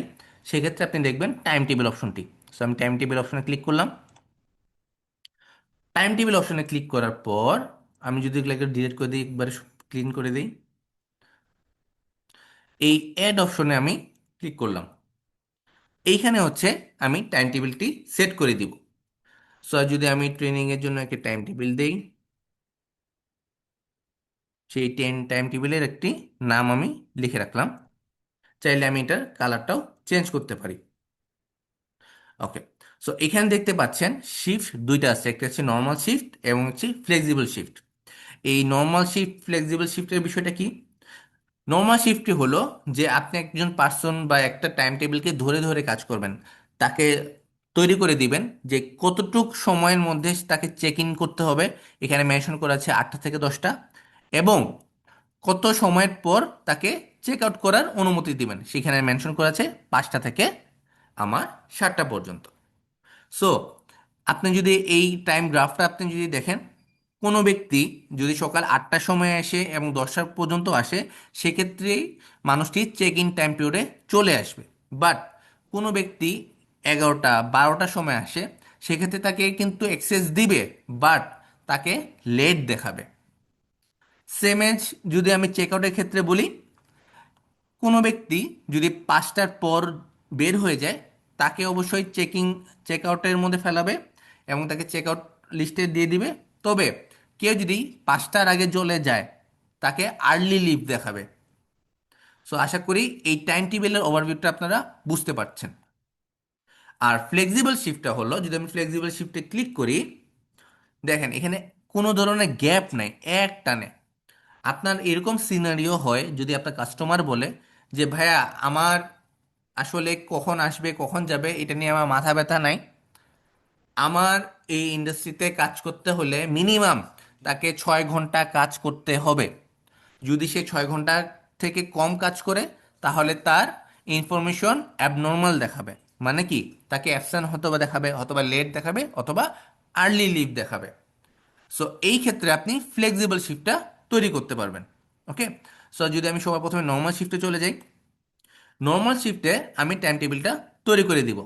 A: সেক্ষেত্রে আপনি দেখবেন টাইম টেবিল অপশনটি। সো আমি টাইম টেবিল অপশনে ক্লিক করলাম। টাইম টেবিল অপশনে ক্লিক করার পর আমি যদি এগুলোকে ডিলিট করে দিই, একবারে ক্লিন করে দিই, এই অ্যাড অপশনে আমি ক্লিক করলাম। এইখানে হচ্ছে আমি টাইম টেবিলটি সেট করে দিব। সো যদি আমি ট্রেনিংয়ের জন্য একটি টাইম টেবিল দেই, সেই টাইম টেবিলের একটি নাম আমি লিখে রাখলাম। চাইলে আমি এটার কালারটাও চেঞ্জ করতে পারি। ওকে, সো এখানে দেখতে পাচ্ছেন শিফট দুইটা আছে, একটা হচ্ছে নর্মাল শিফট এবং হচ্ছে ফ্লেক্সিবল শিফট। এই নর্মাল শিফট ফ্লেক্সিবল শিফটের বিষয়টা কি? নর্মাল শিফটটি হলো যে আপনি একজন পার্সন বা একটা টাইম টেবিলকে ধরে ধরে কাজ করবেন, তাকে তৈরি করে দিবেন যে কতটুক সময়ের মধ্যে তাকে চেক ইন করতে হবে। এখানে মেনশন করা আছে 8টা থেকে 10টা, এবং কত সময়ের পর তাকে চেক আউট করার অনুমতি দিবেন সেখানে মেনশন করা আছে 5টা থেকে আমার 7টা পর্যন্ত। সো আপনি যদি এই টাইম গ্রাফটা আপনি যদি দেখেন, কোনো ব্যক্তি যদি সকাল 8টার সময় আসে এবং 10টা পর্যন্ত আসে, সেক্ষেত্রেই মানুষটি চেক ইন টাইম পিরিয়ডে চলে আসবে। বাট কোনো ব্যক্তি 11টা 12টার সময় আসে, সেক্ষেত্রে তাকে কিন্তু অ্যাক্সেস দিবে, বাট তাকে লেট দেখাবে। সেম এজ যদি আমি চেক আউটের ক্ষেত্রে বলি, কোনো ব্যক্তি যদি 5টার পর বের হয়ে যায়, তাকে অবশ্যই চেক আউটের মধ্যে ফেলাবে এবং তাকে চেক আউট লিস্টে দিয়ে দিবে। তবে কেউ যদি 5টার আগে চলে যায়, তাকে আর্লি লিভ দেখাবে। সো আশা করি এই টাইম টেবিলের ওভারভিউটা আপনারা বুঝতে পারছেন। আর ফ্লেক্সিবল শিফটটা হলো, যদি আমি ফ্লেক্সিবল শিফটে ক্লিক করি, দেখেন এখানে কোনো ধরনের গ্যাপ নাই, এক টানে। আপনার এরকম সিনারিও হয় যদি আপনার কাস্টমার বলে যে ভাইয়া আমার আসলে কখন আসবে কখন যাবে এটা নিয়ে আমার মাথা ব্যথা নাই, আমার এই ইন্ডাস্ট্রিতে কাজ করতে হলে মিনিমাম তাকে 6 ঘন্টা কাজ করতে হবে। যদি সে 6 ঘন্টা থেকে কম কাজ করে, তাহলে তার ইনফরমেশন অ্যাবনর্মাল দেখাবে। মানে কি, তাকে অ্যাবসেন্ট হয়তোবা দেখাবে, অথবা লেট দেখাবে, অথবা আর্লি লিভ দেখাবে। সো এই ক্ষেত্রে আপনি ফ্লেক্সিবল শিফটটা তৈরি করতে পারবেন। ওকে। সো যদি আমি সবার প্রথমে নর্মাল শিফটে চলে যাই, নর্মাল শিফটে আমি টাইম টেবিলটা তৈরি করে দিব।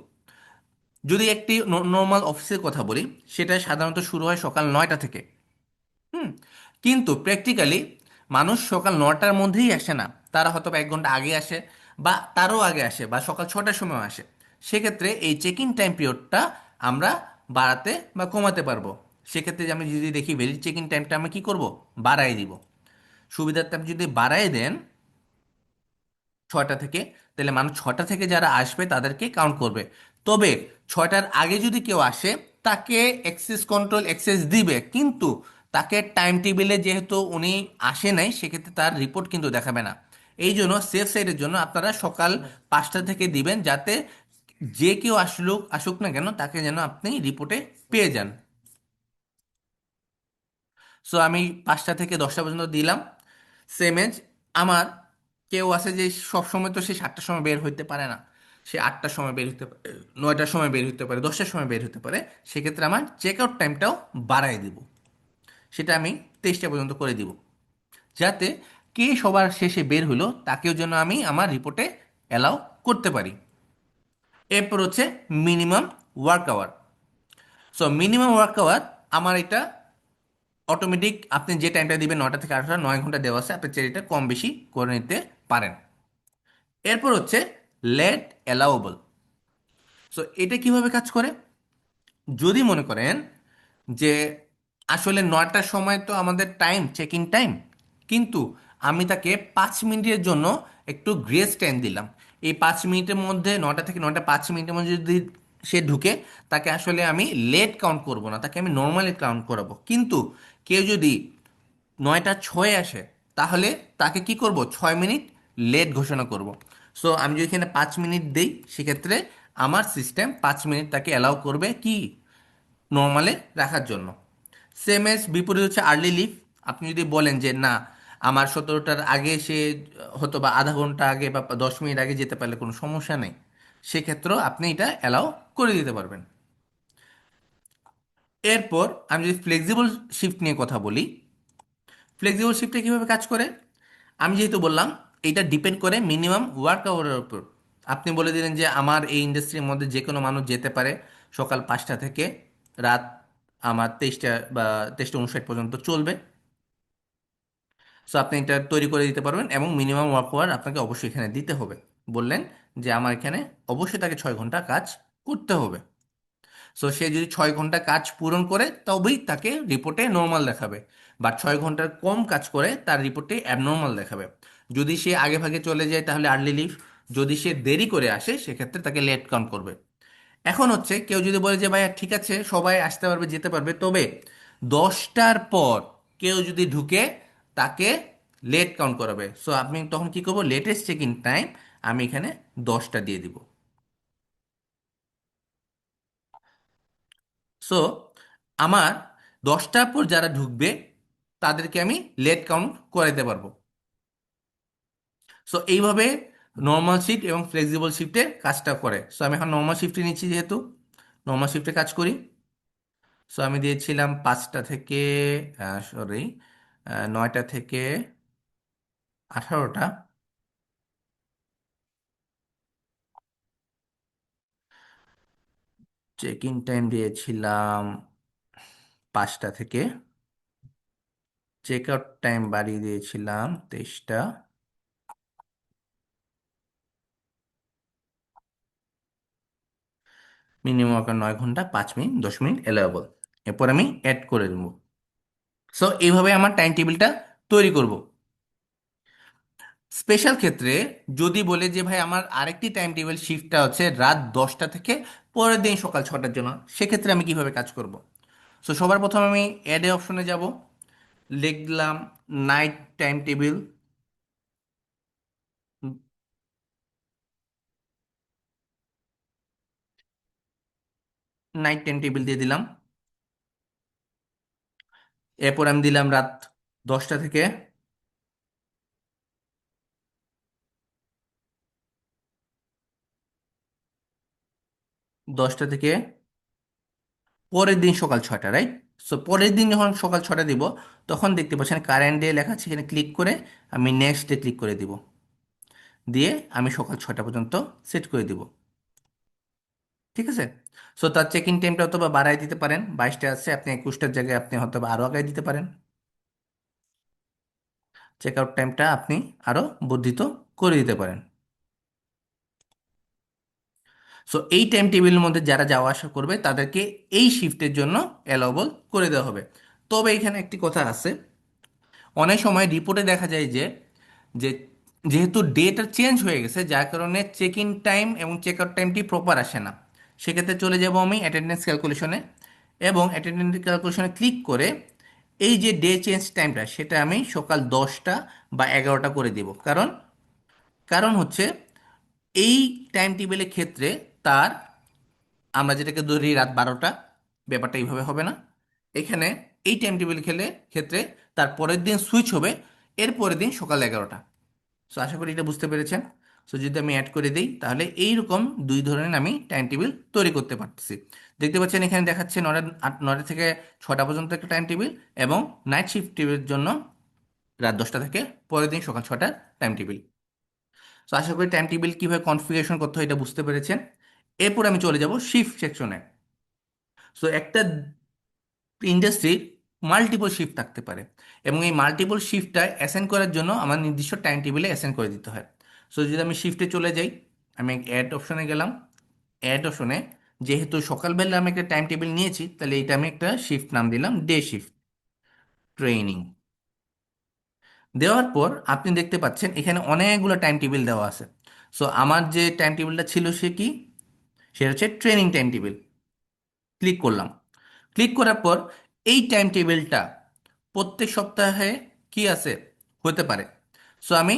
A: যদি একটি নর্মাল অফিসের কথা বলি, সেটা সাধারণত শুরু হয় সকাল 9টা থেকে। হুম। কিন্তু প্র্যাকটিক্যালি মানুষ সকাল 9টার মধ্যেই আসে না, তারা হয়তো বা 1 ঘন্টা আগে আসে, বা তারও আগে আসে, বা সকাল 6টার সময় আসে। সেক্ষেত্রে এই চেক ইন টাইম পিরিয়ডটা আমরা বাড়াতে বা কমাতে পারবো। সেক্ষেত্রে যে আমি যদি দেখি ভ্যালিড চেক ইন টাইমটা আমি কি করব, বাড়াই দিব। সুবিধার্থে আপনি যদি বাড়াই দেন 6টা থেকে, তাহলে মানুষ 6টা থেকে যারা আসবে তাদেরকে কাউন্ট করবে। তবে 6টার আগে যদি কেউ আসে, তাকে অ্যাক্সেস কন্ট্রোল অ্যাক্সেস দিবে, কিন্তু তাকে টাইম টেবিলে যেহেতু উনি আসে নাই, সেক্ষেত্রে তার রিপোর্ট কিন্তু দেখাবে না। এই জন্য সেফ সাইডের জন্য আপনারা সকাল 5টা থেকে দিবেন, যাতে যে কেউ আসুক আসুক না কেন, তাকে যেন আপনি রিপোর্টে পেয়ে যান। সো আমি 5টা থেকে 10টা পর্যন্ত দিলাম। সেম এজ আমার কেউ আছে যে সব সময় তো সে 7টার সময় বের হইতে পারে না, সে 8টার সময় বের হতে পারে, 9টার সময় বের হতে পারে, 10টার সময় বের হতে পারে। সেক্ষেত্রে আমার চেক আউট টাইমটাও বাড়াই দিব, সেটা আমি 23টা পর্যন্ত করে দিব, যাতে কে সবার শেষে বের হলো তাকেও যেন আমি আমার রিপোর্টে অ্যালাউ করতে পারি। এরপর হচ্ছে minimum work hour. So minimum work hour আমার এটা অটোমেটিক, আপনি যে টাইমটা দিবেন 9টা থেকে 8টা, 9 ঘন্টা দেওয়া আছে, আপনি চাইলে এটা কম বেশি করে নিতে পারেন। এরপর হচ্ছে লেট অ্যালাউবল। সো এটা কিভাবে কাজ করে, যদি মনে করেন যে আসলে 9টার সময় তো আমাদের টাইম, চেক ইন টাইম, কিন্তু আমি তাকে 5 মিনিটের জন্য একটু গ্রেস টাইম দিলাম। এই 5 মিনিটের মধ্যে, 9টা থেকে 9টা 5 মিনিটের মধ্যে যদি সে ঢুকে, তাকে আসলে আমি লেট কাউন্ট করব না, তাকে আমি নর্মালি কাউন্ট করাবো। কিন্তু কেউ যদি 9টা 6 আসে, তাহলে তাকে কি করব, 6 মিনিট লেট ঘোষণা করব। সো আমি যদি এখানে 5 মিনিট দিই, সেক্ষেত্রে আমার সিস্টেম 5 মিনিট তাকে অ্যালাউ করবে কি, নর্মালে রাখার জন্য। সেম এজ বিপরীত হচ্ছে আর্লি লিভ। আপনি যদি বলেন যে না, আমার 17টার আগে সে হতো বা আধা ঘন্টা আগে বা 10 মিনিট আগে যেতে পারলে কোনো সমস্যা নেই, সেক্ষেত্রেও আপনি এটা অ্যালাউ করে দিতে পারবেন। এরপর আমি যদি ফ্লেক্সিবল শিফট নিয়ে কথা বলি, ফ্লেক্সিবল শিফটে কীভাবে কাজ করে, আমি যেহেতু বললাম এটা ডিপেন্ড করে মিনিমাম ওয়ার্ক আওয়ারের উপর। আপনি বলে দিলেন যে আমার এই ইন্ডাস্ট্রির মধ্যে যে কোনো মানুষ যেতে পারে সকাল 5টা থেকে রাত আমার 23টা 59 পর্যন্ত চলবে। সো আপনি এটা তৈরি করে দিতে পারবেন, এবং মিনিমাম ওয়ার্ক আওয়ার আপনাকে অবশ্যই এখানে দিতে হবে। বললেন যে আমার এখানে অবশ্যই তাকে 6 ঘন্টা কাজ করতে হবে। সো সে যদি 6 ঘন্টা কাজ পূরণ করে, তবেই তাকে রিপোর্টে নর্মাল দেখাবে। বাট 6 ঘন্টার কম কাজ করে, তার রিপোর্টে অ্যাবনর্মাল দেখাবে। যদি সে আগে ভাগে চলে যায়, তাহলে আর্লি লিভ। যদি সে দেরি করে আসে, সেক্ষেত্রে তাকে লেট কাউন্ট করবে। এখন হচ্ছে কেউ যদি বলে যে ভাইয়া ঠিক আছে, সবাই আসতে পারবে যেতে পারবে, তবে 10টার পর কেউ যদি ঢুকে, তাকে লেট কাউন্ট করাবে। সো আপনি তখন কি করবো, লেটেস্ট চেক ইন টাইম আমি এখানে 10টা দিয়ে দিব। সো আমার 10টার পর যারা ঢুকবে তাদেরকে আমি লেট কাউন্ট করাইতে পারবো। সো এইভাবে নর্মাল শিফট এবং ফ্লেক্সিবল শিফটের কাজটা করে। সো আমি এখন নর্মাল শিফটে নিচ্ছি, যেহেতু নর্মাল শিফটে কাজ করি। সো আমি দিয়েছিলাম 5টা থেকে, সরি, 9টা থেকে 18টা। চেক ইন টাইম দিয়েছিলাম 5টা থেকে, চেক আউট টাইম বাড়িয়ে দিয়েছিলাম 23টা। মিনিমাম আপনার 9 ঘন্টা 5 মিনিট 10 মিনিট এলাওয়েবল। এরপর আমি অ্যাড করে দেবো। সো এইভাবে আমার টাইম টেবিলটা তৈরি করব। স্পেশাল ক্ষেত্রে যদি বলে যে ভাই আমার আরেকটি টাইম টেবিল শিফটটা হচ্ছে রাত 10টা থেকে পরের দিন সকাল 6টার জন্য, সেক্ষেত্রে আমি কিভাবে কাজ করব? সো সবার প্রথম আমি অ্যাডে অপশনে যাব, লিখলাম night time table. Night time table দিয়ে দিলাম। এরপর আমি দিলাম রাত 10টা থেকে 10টা থেকে পরের দিন সকাল 6টা, রাইট? সো পরের দিন যখন সকাল 6টা দিব, তখন দেখতে পাচ্ছেন কারেন্ট ডে লেখা আছে, এখানে ক্লিক করে আমি নেক্সট ডে ক্লিক করে দিব। দিয়ে আমি সকাল 6টা পর্যন্ত সেট করে দিব। ঠিক আছে? সো তার চেক ইন টাইমটা হয়তো বা বাড়ায় দিতে পারেন, 22টা আছে, আপনি 21টার জায়গায় আপনি হয়তো বা আরও আগায় দিতে পারেন। চেক আউট টাইমটা আপনি আরও বর্ধিত করে দিতে পারেন। সো এই টাইম টেবিলের মধ্যে যারা যাওয়া আসা করবে তাদেরকে এই শিফটের জন্য অ্যালাউবল করে দেওয়া হবে। তবে এখানে একটি কথা আছে, অনেক সময় রিপোর্টে দেখা যায় যে যে যেহেতু ডেটা চেঞ্জ হয়ে গেছে, যার কারণে চেক ইন টাইম এবং চেক আউট টাইমটি প্রপার আসে না। সেক্ষেত্রে চলে যাব আমি অ্যাটেন্ডেন্স ক্যালকুলেশনে, এবং অ্যাটেন্ডেন্স ক্যালকুলেশনে ক্লিক করে এই যে ডে চেঞ্জ টাইমটা সেটা আমি সকাল 10টা বা 11টা করে দিব। কারণ কারণ হচ্ছে এই টাইম টেবিলের ক্ষেত্রে তার, আমরা যেটাকে ধরি রাত 12টা, ব্যাপারটা এইভাবে হবে না। এখানে এই টাইম টেবিল ক্ষেত্রে তার পরের দিন সুইচ হবে এর পরের দিন সকাল 11টা। সো আশা করি এটা বুঝতে পেরেছেন। সো যদি আমি অ্যাড করে দিই তাহলে এইরকম দুই ধরনের আমি টাইম টেবিল তৈরি করতে পারতেছি। দেখতে পাচ্ছেন এখানে দেখাচ্ছে 9টা থেকে 6টা পর্যন্ত একটা টাইম টেবিল, এবং নাইট শিফটের জন্য রাত 10টা থেকে পরের দিন সকাল 6টার টাইম টেবিল। সো আশা করি টাইম টেবিল কীভাবে কনফিগারেশন করতে হয় এটা বুঝতে পেরেছেন। এরপর আমি চলে যাব শিফট সেকশনে। সো একটা ইন্ডাস্ট্রির মাল্টিপল শিফট থাকতে পারে, এবং এই মাল্টিপল শিফটটা অ্যাসাইন করার জন্য আমার নির্দিষ্ট টাইম টেবিলে অ্যাসাইন করে দিতে হয়। সো যদি আমি শিফটে চলে যাই, আমি অ্যাড অপশনে গেলাম। অ্যাড অপশনে যেহেতু সকালবেলা আমি একটা টাইম টেবিল নিয়েছি, তাহলে এইটা আমি একটা শিফট নাম দিলাম ডে শিফট ট্রেনিং। দেওয়ার পর আপনি দেখতে পাচ্ছেন এখানে অনেকগুলো টাইম টেবিল দেওয়া আছে। সো আমার যে টাইম টেবিলটা ছিল সে কি, সেটা হচ্ছে ট্রেনিং টাইম টেবিল। ক্লিক করলাম। ক্লিক করার পর এই টাইম টেবিলটা প্রত্যেক সপ্তাহে কি আছে হতে পারে। সো আমি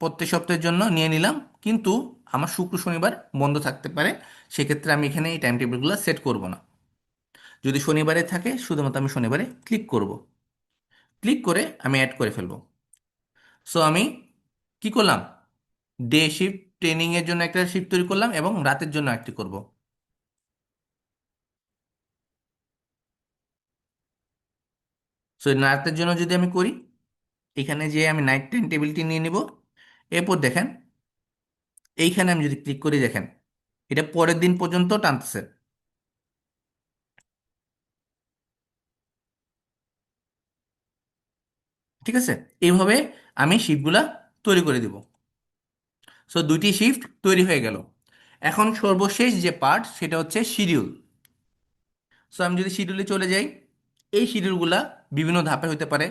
A: প্রত্যেক সপ্তাহের জন্য নিয়ে নিলাম, কিন্তু আমার শুক্র শনিবার বন্ধ থাকতে পারে। সেক্ষেত্রে আমি এখানে এই টাইম টেবিলগুলো সেট করব না। যদি শনিবারে থাকে শুধুমাত্র আমি শনিবারে ক্লিক করব। ক্লিক করে আমি অ্যাড করে ফেলবো। সো আমি কি করলাম, ডে শিফট ট্রেনিংয়ের জন্য একটা শিফট তৈরি করলাম এবং রাতের জন্য একটি করব। সো রাতের জন্য যদি আমি করি, এখানে যে আমি নাইট টাইম টেবিলটি নিয়ে নিব। এরপর দেখেন এইখানে আমি যদি ক্লিক করি, দেখেন এটা পরের দিন পর্যন্ত টানতেছে। ঠিক আছে? এইভাবে আমি শিফটগুলা তৈরি করে দিব। সো দুইটি শিফট তৈরি হয়ে গেল। এখন সর্বশেষ যে পার্ট সেটা হচ্ছে শিডিউল। সো আমি যদি শিডিউলে চলে যাই, এই শিডিউলগুলা বিভিন্ন ধাপে হতে পারে,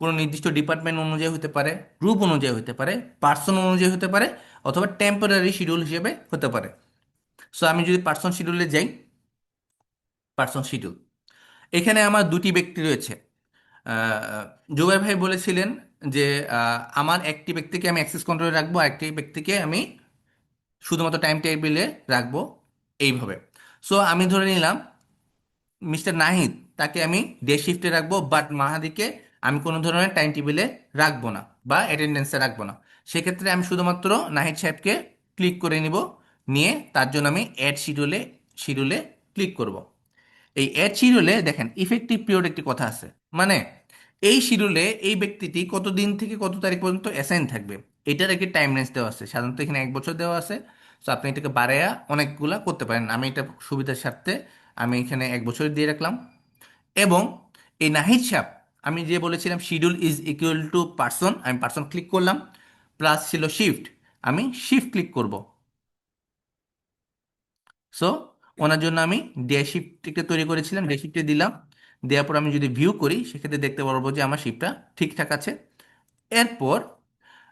A: কোনো নির্দিষ্ট ডিপার্টমেন্ট অনুযায়ী হতে পারে, গ্রুপ অনুযায়ী হতে পারে, পার্সন অনুযায়ী হতে পারে, অথবা টেম্পোরারি শিডিউল হিসেবে হতে পারে। সো আমি যদি পার্সন শিডিউলে যাই, পার্সন শিডিউল, এখানে আমার দুটি ব্যক্তি রয়েছে। জুবাই ভাই বলেছিলেন যে আমার একটি ব্যক্তিকে আমি অ্যাক্সেস কন্ট্রোলে রাখবো, আরেকটি ব্যক্তিকে আমি শুধুমাত্র টাইম টেবিলে রাখবো, এইভাবে। সো আমি ধরে নিলাম মিস্টার নাহিদ, তাকে আমি ডে শিফটে রাখবো, বাট মাহাদিকে আমি কোনো ধরনের টাইম টেবিলে রাখবো না বা অ্যাটেন্ডেন্সে রাখবো না। সেক্ষেত্রে আমি শুধুমাত্র নাহিদ সাহেবকে ক্লিক করে নিব, নিয়ে তার জন্য আমি অ্যাড শিডিউলে শিডিউলে ক্লিক করব। এই অ্যাড শিডিউলে দেখেন ইফেক্টিভ পিরিয়ড একটি কথা আছে, মানে এই শিডিউলে এই ব্যক্তিটি কত দিন থেকে কত তারিখ পর্যন্ত অ্যাসাইন থাকবে, এটার একটি টাইম রেঞ্জ দেওয়া আছে। সাধারণত এখানে 1 বছর দেওয়া আছে। তো আপনি এটাকে বাড়ায়া অনেকগুলা করতে পারেন, আমি এটা সুবিধার স্বার্থে আমি এখানে 1 বছর দিয়ে রাখলাম। এবং এই নাহিদ সাহেব, আমি যে বলেছিলাম schedule is equal to person, আমি পার্সন ক্লিক করলাম, প্লাস ছিল শিফট, আমি শিফট ক্লিক করব। সো ওনার জন্য আমি ডে শিফটকে তৈরি করেছিলাম, ডে শিফটে দিলাম। দেওয়ার পর আমি যদি ভিউ করি সেক্ষেত্রে দেখতে পারবো যে আমার শিফটটা ঠিকঠাক আছে। এরপর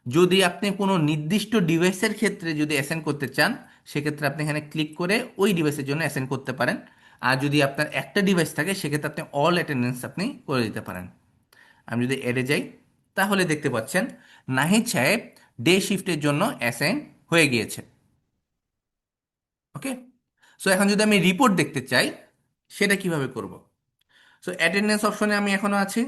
A: যদি আপনি কোনো নির্দিষ্ট ডিভাইসের ক্ষেত্রে যদি অ্যাসাইন করতে চান, সেক্ষেত্রে আপনি এখানে ক্লিক করে ওই ডিভাইসের জন্য অ্যাসাইন করতে পারেন। আর যদি আপনার একটা ডিভাইস থাকে সেক্ষেত্রে আপনি অল অ্যাটেন্ডেন্স আপনি করে দিতে পারেন। আমি যদি এডে যাই, তাহলে দেখতে পাচ্ছেন নাহিদ সাহেব ডে শিফটের জন্য অ্যাসাইন হয়ে গিয়েছে। ওকে। সো এখন যদি আমি রিপোর্ট দেখতে চাই, সেটা কিভাবে করব? সো অ্যাটেন্ডেন্স অপশনে আমি এখনো আছি।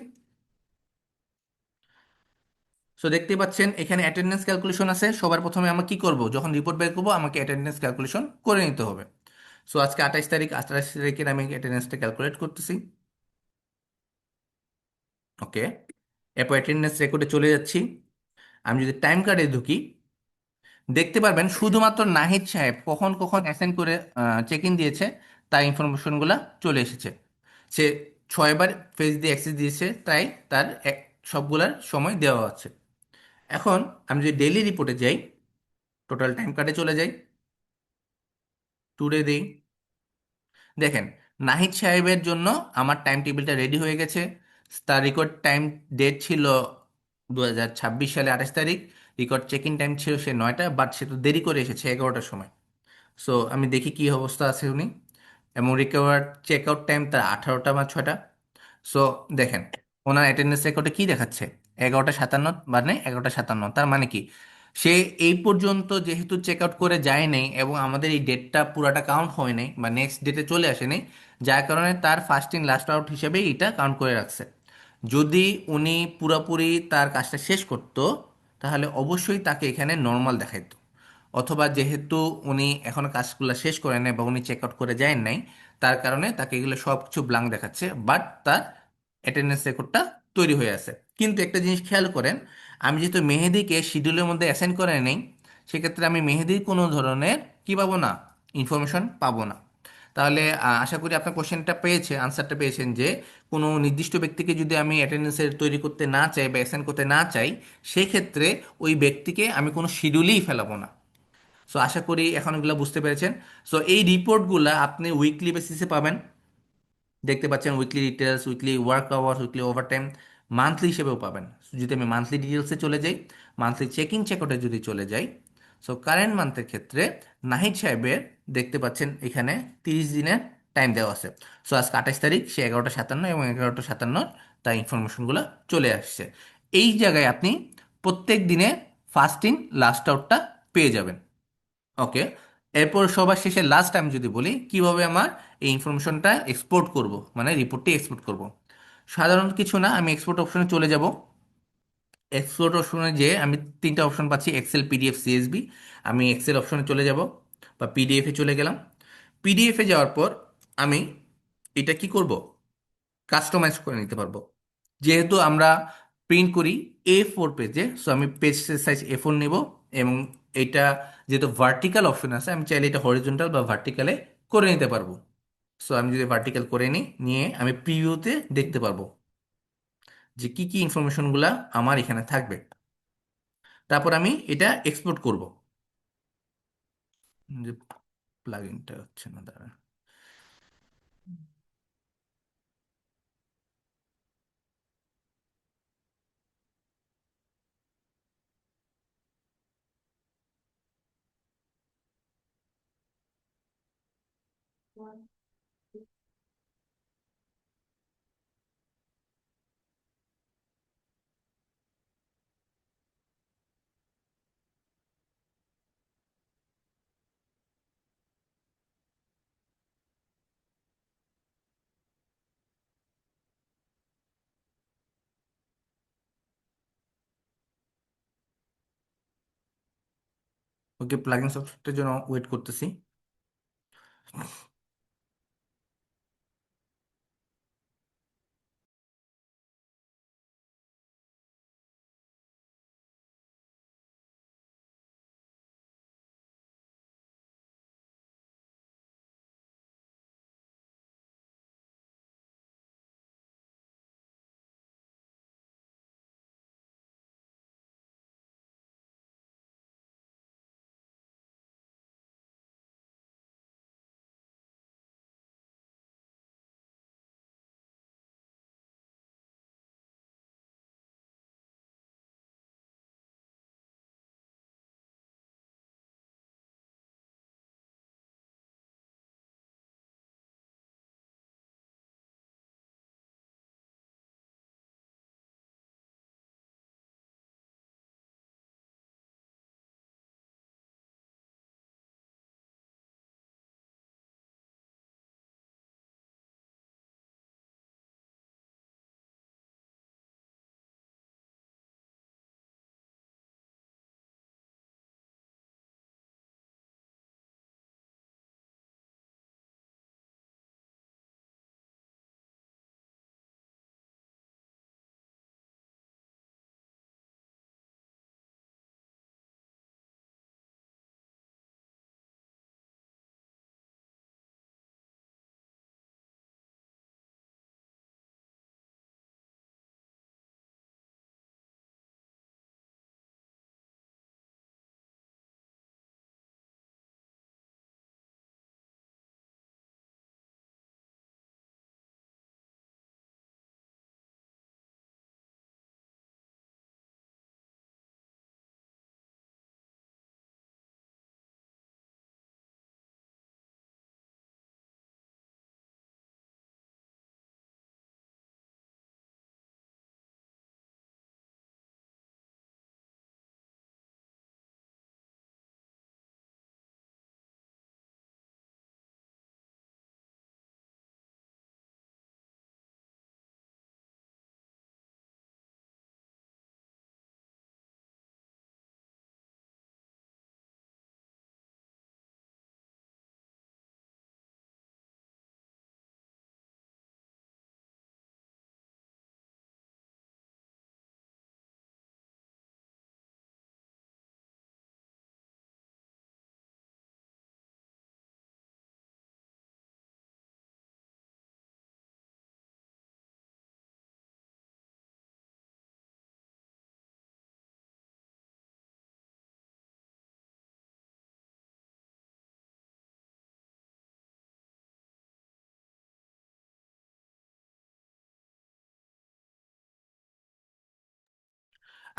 A: সো দেখতে পাচ্ছেন এখানে অ্যাটেন্ডেন্স ক্যালকুলেশন আছে। সবার প্রথমে আমরা কি করব, যখন রিপোর্ট বের করবো আমাকে অ্যাটেন্ডেন্স ক্যালকুলেশন করে নিতে হবে। সো আজকে 28 তারিখ, 28 তারিখের আমি অ্যাটেন্ডেন্সটা ক্যালকুলেট করতেছি। ওকে। এরপর অ্যাটেন্ডেন্স রেকর্ডে চলে যাচ্ছি। আমি যদি টাইম কার্ডে ঢুকি, দেখতে পারবেন শুধুমাত্র নাহিদ সাহেব কখন কখন অ্যাসেন্ড করে চেক ইন দিয়েছে তার ইনফরমেশনগুলো চলে এসেছে। সে 6বার ফেজ দিয়ে অ্যাক্সেস দিয়েছে, তাই তার সবগুলার সময় দেওয়া আছে। এখন আমি যদি ডেইলি রিপোর্টে যাই, টোটাল টাইম কার্ডে চলে যাই, টুডে দিই, দেখেন নাহিদ সাহেবের জন্য আমার টাইম টেবিলটা রেডি হয়ে গেছে। তার রেকর্ড টাইম ডেট ছিল 2026 সালে 28 তারিখ। রেকর্ড চেক ইন টাইম ছিল সে 9টা, বাট সে তো দেরি করে এসেছে 11টার সময়। সো আমি দেখি কি অবস্থা আছে উনি, এবং রিকভার চেক আউট টাইম তার 18টা বা 6টা। সো দেখেন ওনার অ্যাটেন্ডেন্স রেকর্ডে কি দেখাচ্ছে, 11টা 57, মানে 11টা 57। তার মানে কি, সে এই পর্যন্ত যেহেতু চেক আউট করে যায় নাই এবং আমাদের এই ডেটটা পুরাটা কাউন্ট হয় নাই বা নেক্সট ডেটে চলে আসেনি, যার কারণে তার ফার্স্ট ইন লাস্ট আউট হিসেবে এটা কাউন্ট করে রাখছে। যদি উনি পুরোপুরি তার কাজটা শেষ করতো, তাহলে অবশ্যই তাকে এখানে নর্মাল দেখাইতো। অথবা যেহেতু উনি এখনো কাজগুলো শেষ করেন নাই বা উনি চেক আউট করে যায় নাই, তার কারণে তাকে এগুলো সব কিছু ব্লাঙ্ক দেখাচ্ছে, বাট তার অ্যাটেন্ডেন্স রেকর্ডটা তৈরি হয়ে আছে। কিন্তু একটা জিনিস খেয়াল করেন, আমি যেহেতু মেহেদিকে শিডিউলের মধ্যে অ্যাসাইন করে নেই, সেক্ষেত্রে আমি মেহেদির কোনো ধরনের কি পাবো না, ইনফরমেশন পাবো না। তাহলে আশা করি আপনার কোশ্চেনটা পেয়েছে, আনসারটা পেয়েছেন যে কোনো নির্দিষ্ট ব্যক্তিকে যদি আমি অ্যাটেন্ডেন্সের তৈরি করতে না চাই বা অ্যাসাইন করতে না চাই, সেক্ষেত্রে ওই ব্যক্তিকে আমি কোনো শিডিউলেই ফেলাবো না। সো আশা করি এখন এগুলো বুঝতে পেরেছেন। সো এই রিপোর্টগুলো আপনি উইকলি বেসিসে পাবেন। দেখতে পাচ্ছেন weekly details, weekly work hours, weekly overtime, monthly হিসেবেও পাবেন। যদি আমি মান্থলি ডিটেলসে চলে যাই, মান্থলি চেকিং চেকআউটে যদি চলে যাই, সো কারেন্ট মান্থের ক্ষেত্রে নাহিদ সাহেবের দেখতে পাচ্ছেন এখানে 30 দিনের টাইম দেওয়া আছে। সো আজকে 28 তারিখ, সে 11টা 57 এবং 11টা 57 তার ইনফরমেশনগুলো চলে আসছে। এই জায়গায় আপনি প্রত্যেক দিনে ফার্স্ট ইন লাস্ট আউটটা পেয়ে যাবেন। ওকে। এরপর সবার শেষে লাস্ট আমি যদি বলি কিভাবে আমার এই ইনফরমেশনটা এক্সপোর্ট করব, মানে রিপোর্টটি এক্সপোর্ট করব। সাধারণত কিছু না, আমি এক্সপোর্ট অপশনে চলে যাব। এক্সপোর্ট অপশনে যে আমি 3টা অপশন পাচ্ছি, এক্সেল, পিডিএফ, সিএসভি। আমি এক্সেল অপশনে চলে যাব বা পিডিএফে চলে গেলাম। পিডিএফে যাওয়ার পর আমি এটা কি করব, কাস্টমাইজ করে নিতে পারবো। যেহেতু আমরা প্রিন্ট করি A4 পেজে, সো আমি পেজ সাইজ A4 নেব। এবং এটা যেহেতু ভার্টিক্যাল অপশন আছে, আমি চাইলে এটা হরিজন্টাল বা ভার্টিক্যালে করে নিতে পারবো। সো আমি যদি ভার্টিক্যাল করে নিই, নিয়ে আমি প্রিভিউতে দেখতে পারবো যে কি কি ইনফরমেশনগুলা আমার এখানে থাকবে। তারপর আমি এটা এক্সপোর্ট করব। যে প্লাগইনটা হচ্ছে না, দাঁড়া। ওকে, প্লাগইন সফটওয়্যারটার জন্য ওয়েট করতেছি।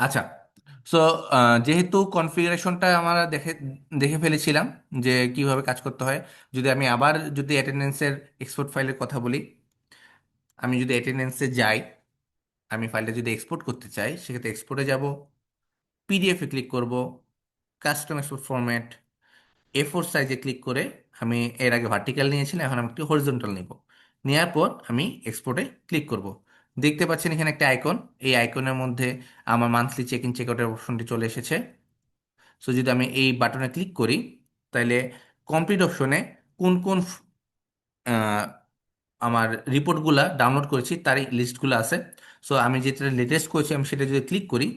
A: আচ্ছা, সো যেহেতু কনফিগারেশনটা আমরা দেখে দেখে ফেলেছিলাম যে কিভাবে কাজ করতে হয়, যদি আমি আবার যদি অ্যাটেন্ডেন্সের এক্সপোর্ট ফাইলের কথা বলি, আমি যদি অ্যাটেন্ডেন্সে যাই, আমি ফাইলটা যদি এক্সপোর্ট করতে চাই, সেক্ষেত্রে এক্সপোর্টে যাব, পিডিএফে ক্লিক করব, কাস্টম এক্সপোর্ট ফরম্যাট, A4 সাইজে ক্লিক করে, আমি এর আগে ভার্টিক্যাল নিয়েছিলাম, এখন আমি একটু হরিজন্টাল নিব। নেওয়ার পর আমি এক্সপোর্টে ক্লিক করব। দেখতে পাচ্ছেন এখানে একটা আইকন, এই আইকনের মধ্যে আমার মান্থলি চেক ইন চেক আউটের অপশনটি চলে এসেছে। সো যদি আমি এই বাটনে ক্লিক করি, তাহলে কমপ্লিট অপশনে কোন কোন আহ, আমার রিপোর্টগুলা ডাউনলোড করেছি তার এই লিস্টগুলো আছে। সো আমি যেটা লেটেস্ট করেছি, আমি সেটা যদি ক্লিক করি,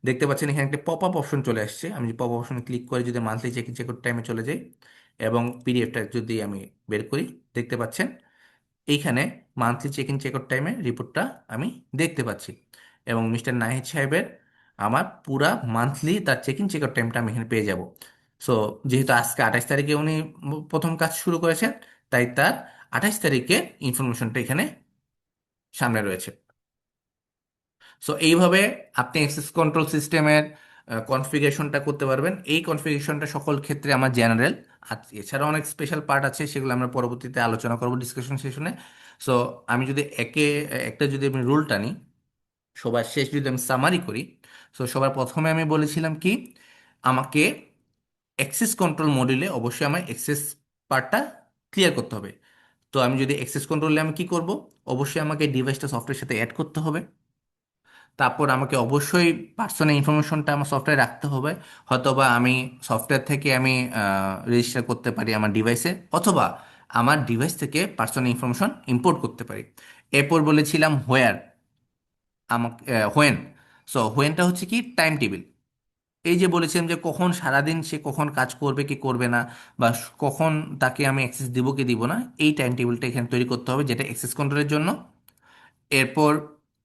A: দেখতে পাচ্ছেন এখানে একটা পপ আপ অপশন চলে আসছে। আমি যদি পপ আপ অপশনে ক্লিক করে যদি monthly check in check out টাইমে চলে যাই এবং পিডিএফটা যদি আমি বের করি, দেখতে পাচ্ছেন এইখানে monthly check in check out টাইমে রিপোর্টটা আমি দেখতে পাচ্ছি। এবং মিস্টার নাহিদ সাহেবের আমার পুরা মান্থলি তার চেক ইন চেক আউট টাইমটা আমি এখানে পেয়ে যাব। সো যেহেতু আজকে 28 তারিখে উনি প্রথম কাজ শুরু করেছেন, তাই তার 28 তারিখে ইনফরমেশনটা এখানে সামনে রয়েছে। সো এইভাবে আপনি অ্যাক্সেস কন্ট্রোল সিস্টেমের কনফিগারেশনটা করতে পারবেন। এই কনফিগারেশনটা সকল ক্ষেত্রে আমার জেনারেল, আর এছাড়া অনেক স্পেশাল পার্ট আছে, সেগুলো আমরা পরবর্তীতে আলোচনা করব ডিসকাশন সেশনে। সো আমি যদি একটা যদি আমি রুল টানি, সবার শেষ যদি আমি সামারি করি, সো সবার প্রথমে আমি বলেছিলাম কি, আমাকে অ্যাক্সেস কন্ট্রোল মডিউলে অবশ্যই আমার অ্যাক্সেস পার্টটা ক্লিয়ার করতে হবে। তো আমি যদি অ্যাক্সেস কন্ট্রোলে আমি কি করব, অবশ্যই আমাকে ডিভাইসটা সফটওয়্যারের সাথে অ্যাড করতে হবে। তারপর আমাকে অবশ্যই পার্সোনাল ইনফরমেশনটা আমার সফটওয়্যারে রাখতে হবে। হয়তোবা আমি সফটওয়্যার থেকে আমি রেজিস্টার করতে পারি আমার ডিভাইসে, অথবা আমার ডিভাইস থেকে পার্সোনাল ইনফরমেশন ইম্পোর্ট করতে পারি। এরপর বলেছিলাম হোয়ার, আমাকে হোয়েন। সো হোয়েনটা হচ্ছে কি টাইম টেবিল। এই যে বলেছিলাম যে কখন সারাদিন সে কখন কাজ করবে কি করবে না, বা কখন তাকে আমি অ্যাক্সেস দিব কি দিব না, এই টাইম টেবিলটা এখানে তৈরি করতে হবে, যেটা অ্যাক্সেস কন্ট্রোলের জন্য। এরপর